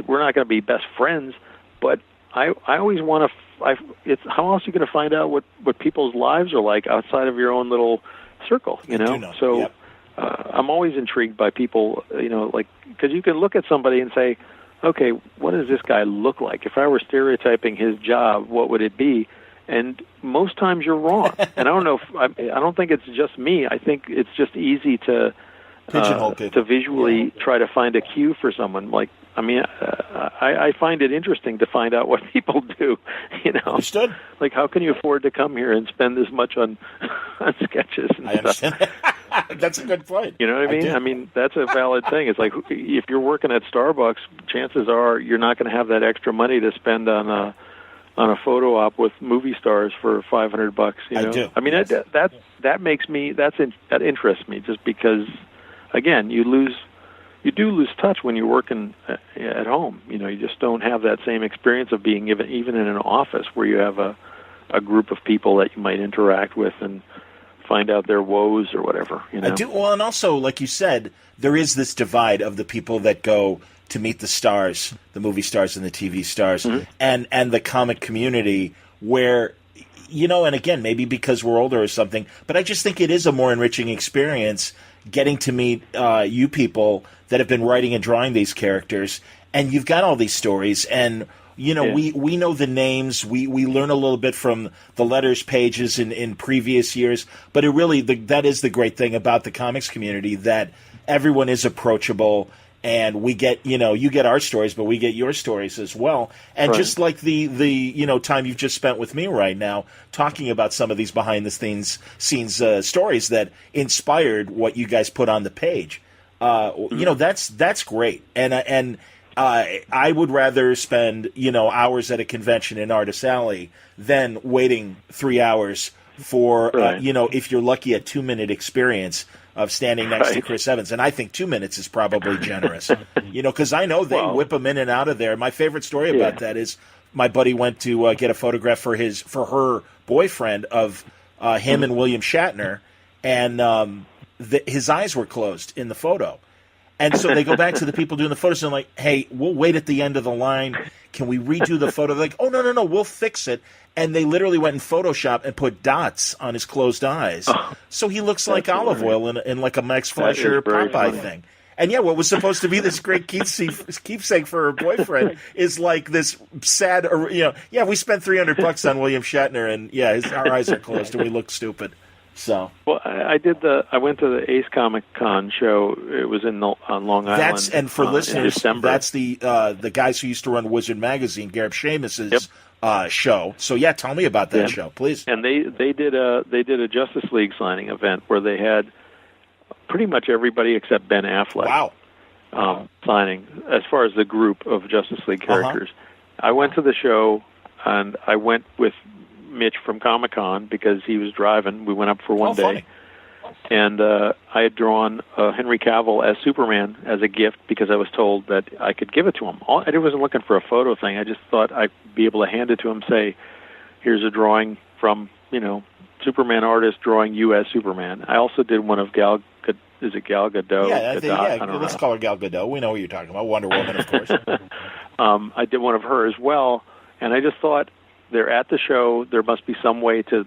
we're not going to be best friends, but I always want to, it's how else are you going to find out what people's lives are like outside of your own little circle, So yep. I'm always intrigued by people, because you can look at somebody and say, okay, what does this guy look like? If I were stereotyping his job, what would it be? And most times you're wrong. And I don't know I don't think it's just me. I think it's just easy to visually try to find a cue for someone. Like, I mean, I find it interesting to find out what people do. Understood. Like, how can you afford to come here and spend this much on sketches and I stuff? understand. That's a good point. You know what I mean? I mean, that's a valid thing. It's like, if you're working at Starbucks, chances are you're not going to have that extra money to spend on a photo op with movie stars for $500. You know? I do. I mean, that makes me that interests me, just because, again, you do lose touch when you're working at home. You know, you just don't have that same experience of being even in an office where you have a group of people that you might interact with and find out their woes or whatever. You know? I do. Well, and also, like you said, there is this divide of the people that go to meet the stars, the movie stars and the TV stars, and the comic community where, you know, and again, maybe because we're older or something, but I just think it is a more enriching experience getting to meet you people that have been writing and drawing these characters, and you've got all these stories, and you know, we know the names, we learn a little bit from the letters pages in previous years, but it really that is the great thing about the comics community, that everyone is approachable, and we get, you know, you get our stories, but we get your stories as well, and just like the you know, time you've just spent with me right now talking about some of these behind the scenes stories that inspired what you guys put on the page. You know, that's great, and I would rather spend, you know, hours at a convention in Artist Alley than waiting 3 hours for, you know, if you're lucky, a 2-minute experience of standing next to Chris Evans. And I think 2 minutes is probably generous, you know, because I know they whip them in and out of there. My favorite story about that is my buddy went to get a photograph for her boyfriend of him and William Shatner, and his eyes were closed in the photo. And so they go back to the people doing the photos and like, hey, we'll wait at the end of the line. Can we redo the photo? They're like, oh, no, we'll fix it. And they literally went in Photoshop and put dots on his closed eyes. So he looks like olive oil in like a Max Fleischer Popeye thing. And yeah, what was supposed to be this great keepsake for her boyfriend is like this sad, you know, yeah, we spent $300 on William Shatner, and yeah, our eyes are closed and we look stupid. So well, I went to the Ace Comic Con show. It was on Long Island. And for listeners, in that's the guys who used to run Wizard Magazine, Gareb Shamus's show. So yeah, tell me about that show, please. And they did a Justice League signing event where they had pretty much everybody except Ben Affleck. Wow. Signing as far as the group of Justice League characters. I went to the show, and I went with Mitch from Comic-Con because he was driving. We went up for one day. Funny. And I had drawn Henry Cavill as Superman as a gift because I was told that I could give it to him. I wasn't looking for a photo thing. I just thought I'd be able to hand it to him, say, here's a drawing from, you know, Superman artist drawing you as Superman. I also did one of Gal Gadot? Yeah, let's call her Gal Gadot. We know what you're talking about. Wonder Woman, of course. I did one of her as well, and I just thought, they're at the show, there must be some way to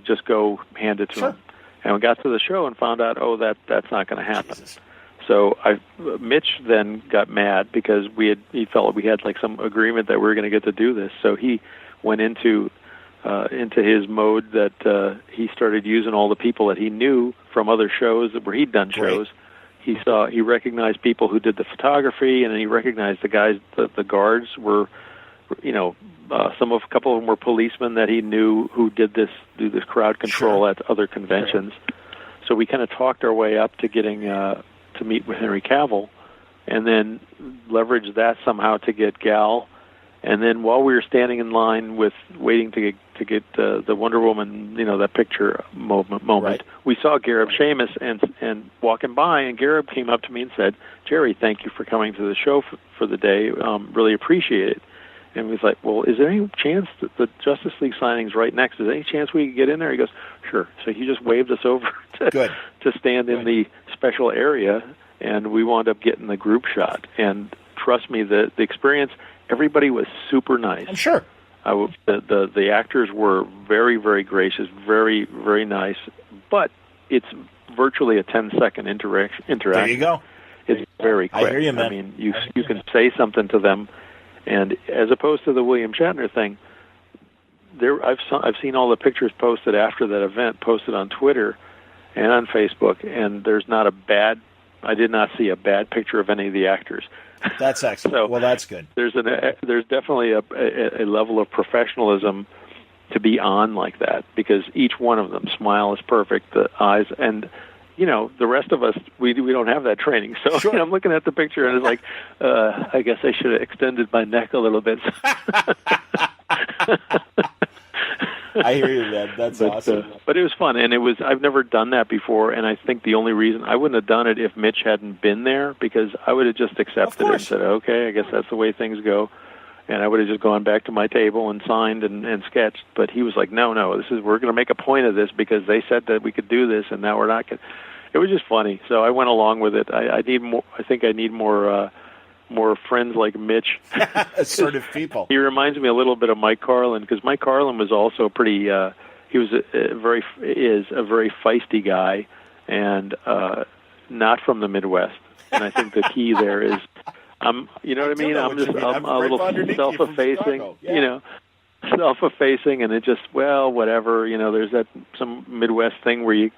just go hand it to them. And we got to the show and found out, that's not going to happen. Jesus. So Mitch then got mad because he felt we had like some agreement that we were going to get to do this. So he went into his mode that he started using all the people that he knew from other shows where he'd done shows. He recognized people who did the photography, and then he recognized the guys, the guards were, you know, a couple of them were policemen that he knew who do this crowd control at other conventions. So we kind of talked our way up to getting to meet with Henry Cavill, and then leveraged that somehow to get Gal. And then while we were standing in line waiting to get the Wonder Woman, you know, that picture moment, we saw Gareb Shamus and walking by, and Gareb came up to me and said, "Jerry, thank you for coming to the show for the day. Really appreciate it." And we was like, well, is there any chance that the Justice League signing's right next? Is there any chance we could get in there? He goes, sure. So he just waved us over to stand in the special area, and we wound up getting the group shot. And trust me, the experience, everybody was super nice. I'm sure. The actors were very, very gracious, very, very nice. But it's virtually a 10-second interaction. There you go. It's very quick. I hear you, man. I mean, you can say something to them. And as opposed to the William Shatner thing, I've seen all the pictures posted after that event, posted on Twitter and on Facebook, and there's not I did not see a bad picture of any of the actors. That's excellent. So well, that's good. There's definitely a level of professionalism to be on like that, because each one of them, smile is perfect, the eyes, and the rest of us, we don't have that training. So sure. I'm looking at the picture and it's like, I guess I should have extended my neck a little bit. I hear you, man. That's awesome. But it was fun, and I've never done that before, and I think the only reason I wouldn't have done it if Mitch hadn't been there, because I would have just accepted it and said, okay, I guess that's the way things go. And I would have just gone back to my table and signed and sketched. But he was like, no, we're going to make a point of this because they said that we could do this, and now we're not going to. It was just funny. So I went along with it. I need more. I think I need more friends like Mitch. Assertive people. He reminds me a little bit of Mike Carlin, because Mike Carlin was also pretty. He was a very feisty guy, and not from the Midwest. And I think the key there is, you know what I mean? I'm a little self-effacing, self-effacing, and it just, well, whatever. There's that some Midwest thing where you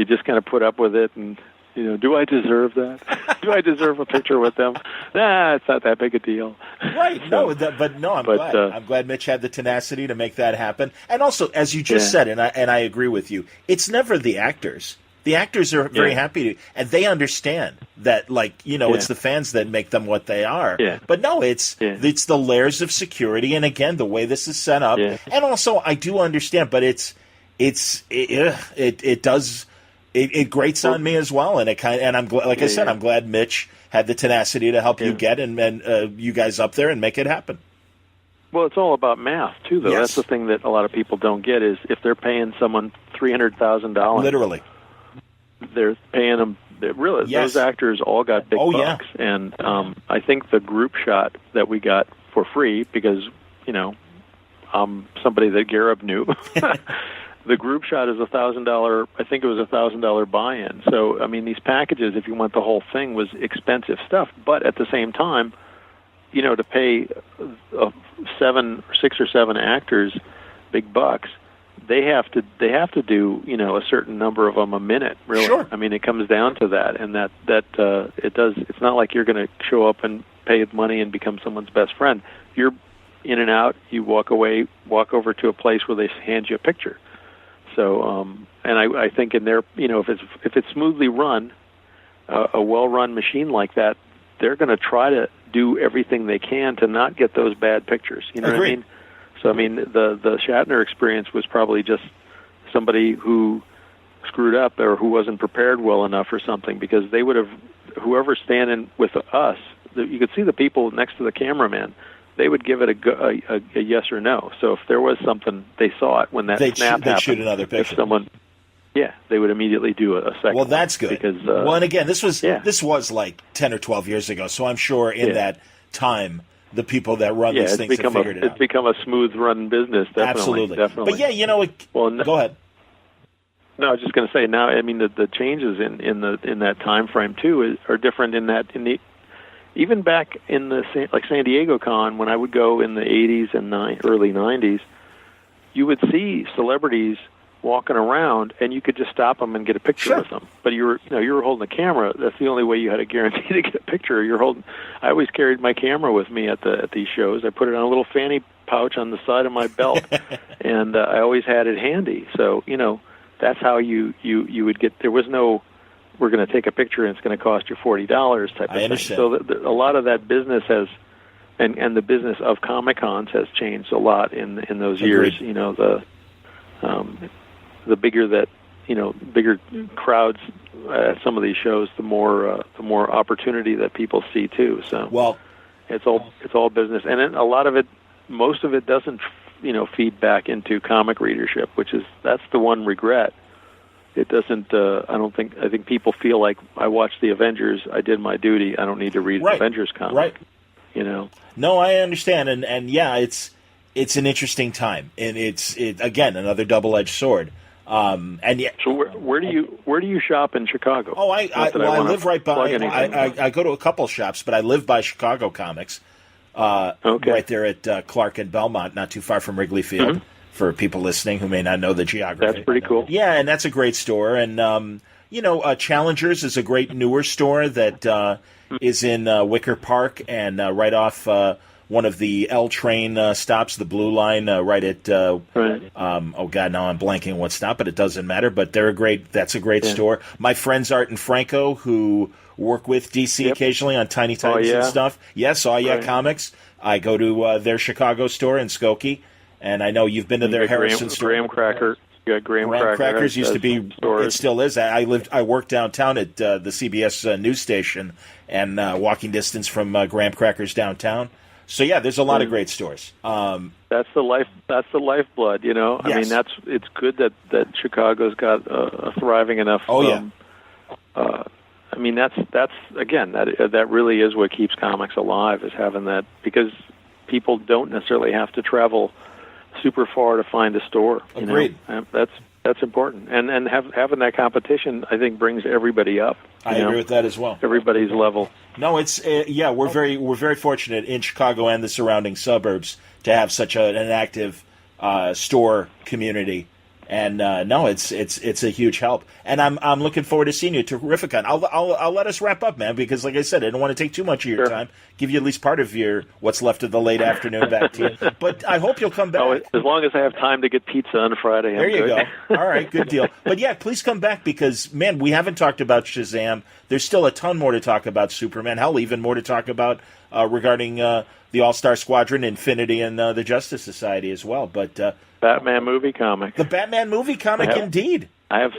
just kind of put up with it, and do I deserve that? Do I deserve a picture with them? Nah, it's not that big a deal. Right. So, I'm glad. I'm glad Mitch had the tenacity to make that happen. And also, as you just said, and I agree with you, it's never the actors. The actors are very happy to, and they understand that, it's the fans that make them what they are. Yeah. But no, it's the layers of security, and again, the way this is set up. Yeah. And also, I do understand, but it does. It grates on me as well, and I'm glad. Like I said, I'm glad Mitch had the tenacity to help you get and you guys up there and make it happen. Well, it's all about math too, though. Yes. That's the thing that a lot of people don't get is if they're paying someone $300,000, literally, they're paying them. Really, those actors all got big bucks, and I think the group shot that we got for free because I'm somebody that Gareb knew. The group shot is $1,000. I think it was $1,000 buy-in. So, I mean, these packages, if you want the whole thing, was expensive stuff. But at the same time, to pay 6 or 7 actors big bucks, they have to do a certain number of them a minute. Really, sure. I mean, it comes down to that, and that it does. It's not like you're going to show up and pay money and become someone's best friend. You're in and out. You walk away, walk over to a place where they hand you a picture. So, and I think in there, if it's smoothly run, a well-run machine like that, they're going to try to do everything they can to not get those bad pictures. You know what I mean? So, I mean, the Shatner experience was probably just somebody who screwed up or who wasn't prepared well enough or something, because they would have, whoever's standing with us, you could see the people next to the cameraman. They would give it a yes or no. So if there was something, they saw it when that snap happened. They'd shoot another picture. If someone, they would immediately do a second. Well, that's good. Because, and again, this was like 10 or 12 years ago, so I'm sure in that time, the people that run these things have figured it out. It's become a smooth-run business, definitely. But go ahead. No, I was just going to say, now, I mean, the changes in that time frame, too, are different in that, even back in San Diego Con, when I would go in the 80s and early 90s, you would see celebrities walking around, and you could just stop them and get a picture with them. But you were holding a camera. That's the only way you had a guarantee to get a picture. I always carried my camera with me at these shows. I put it on a little fanny pouch on the side of my belt, and I always had it handy. So that's how you would get. There was no, we're going to take a picture and it's going to cost you $40 type of thing. So a lot of that business has, and the business of Comic-Cons has changed a lot in those years. The bigger crowds at some of these shows, the more opportunity that people see too. So it's all business, and a lot of it, most of it doesn't feed back into comic readership, that's the one regret. It doesn't. I think people feel like I watched the Avengers. I did my duty. I don't need to read an Avengers comic. Right. No, I understand, and it's an interesting time, and it's again another double-edged sword. So where do you shop in Chicago? Oh, I live right by. I go to a couple shops, but I live by Chicago Comics. Right there at Clark and Belmont, not too far from Wrigley Field. Mm-hmm. For people listening who may not know the geography. That's pretty cool. Yeah, and that's a great store. And, Challengers is a great newer store that is in Wicker Park and right off one of the L train stops, the Blue Line, right at Right. oh God, now I'm blanking what stop, but it doesn't matter. But that's a great store. My friends Art and Franco, who work with DC occasionally on Tiny Titans and stuff. Yes, right. Comics. I go to their Chicago store in Skokie, and I know you've been to their Harrison store. Graham Cracker. Yeah, Graham Crackers used to be. Stores. It still is. I worked downtown at the CBS news station, and walking distance from Graham Crackers downtown. So yeah, there's a lot of great stores. That's the lifeblood, you know. I mean, it's good that Chicago's got a thriving enough. I mean, that's again, that really is what keeps comics alive, is having that, because people don't necessarily have to travel super far to find a store. Agreed. That's important, and having that competition, I think, brings everybody up. I agree with that as well. Everybody's level. No, it's we're very fortunate in Chicago and the surrounding suburbs to have such an active store community, and it's a huge help. And I'm looking forward to seeing you at Terrificon. I'll let us wrap up, man, because like I said, I don't want to take too much of your time. Give you at least part of what's left of the late afternoon back to you. But I hope you'll come back. Oh, as long as I have time to get pizza on Friday. There you go. All right, good deal. But yeah, please come back, because, man, we haven't talked about Shazam. There's still a ton more to talk about Superman. Hell, even more to talk about regarding the All-Star Squadron, Infinity, and the Justice Society as well. But Batman movie comic. The Batman movie comic, indeed. I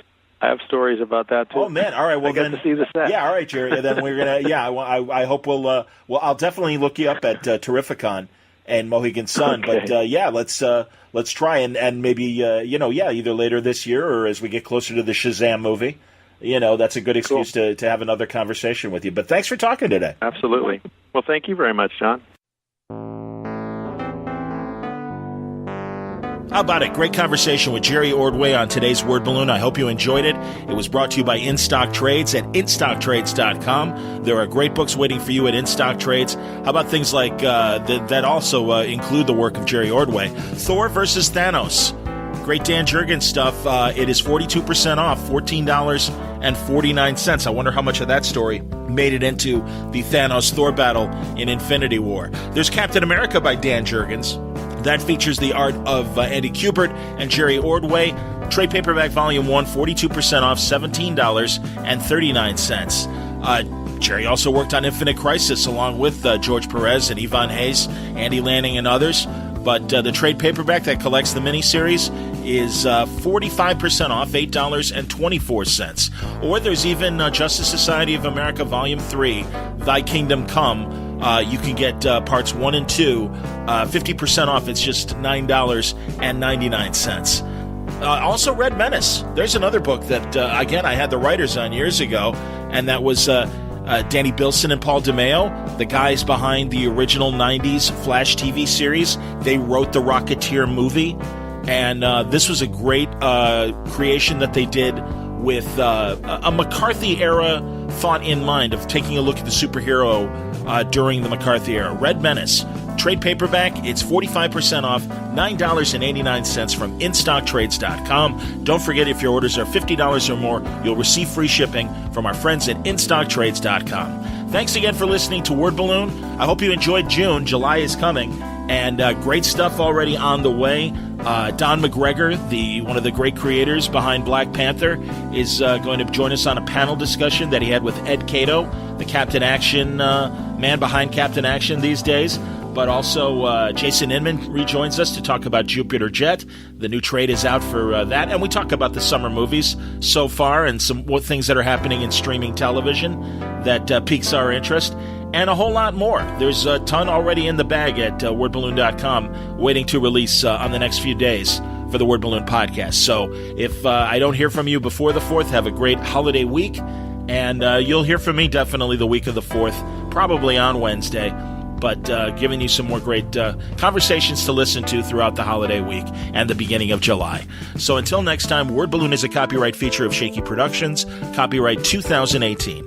have stories about that too. Oh man! All right, well I got to see the set. Yeah, all right, Jerry. Then we're gonna. Yeah, I hope we'll. I'll definitely look you up at Terrificon and Mohegan Sun. Okay. But let's try and maybe either later this year or as we get closer to the Shazam movie. That's a good excuse to have another conversation with you. But thanks for talking today. Absolutely. Well, thank you very much, John. How about it? Great conversation with Jerry Ordway on today's Word Balloon. I hope you enjoyed it. It was brought to you by In Stock Trades at InStockTrades.com. There are great books waiting for you at In Stock Trades. How about things like that also include the work of Jerry Ordway? Thor versus Thanos. Great Dan Jurgens stuff. It is 42% off, $14.49. I wonder how much of that story made it into the Thanos-Thor battle in Infinity War. There's Captain America by Dan Jurgens. That features the art of Andy Kubert and Jerry Ordway. Trade paperback volume 1, 42% off, $17.39. Jerry also worked on Infinite Crisis along with George Perez and Yvonne Hayes, Andy Lanning, and others. But the trade paperback that collects the miniseries is 45% off, $8.24. Or there's even Justice Society of America Volume 3, Thy Kingdom Come. You can get parts 1 and 2, 50% off. It's just $9.99. Also, Red Menace. There's another book that, again, I had the writers on years ago, and that was Danny Bilson and Paul DeMeo, the guys behind the original 90s Flash TV series. They wrote the Rocketeer movie, and this was a great creation that they did with a McCarthy-era thought in mind of taking a look at the superhero during the McCarthy era. Red Menace. Trade paperback, it's 45% off, $9.89 from InStockTrades.com. Don't forget, if your orders are $50 or more, you'll receive free shipping from our friends at InStockTrades.com. Thanks again for listening to Word Balloon. I hope you enjoyed June. July is coming, and great stuff already on the way. Don McGregor, one of the great creators behind Black Panther, is going to join us on a panel discussion that he had with Ed Cato, the Captain Action man behind Captain Action these days. But also Jason Inman rejoins us to talk about Jupiter Jet. The new trade is out for that. And we talk about the summer movies so far and some things that are happening in streaming television that piques our interest. And a whole lot more. There's a ton already in the bag at wordballoon.com waiting to release on the next few days for the Word Balloon podcast. So if I don't hear from you before the 4th, have a great holiday week. And you'll hear from me definitely the week of the 4th, probably on Wednesday. But giving you some more great conversations to listen to throughout the holiday week and the beginning of July. So until next time, Word Balloon is a copyright feature of Shaky Productions, copyright 2018.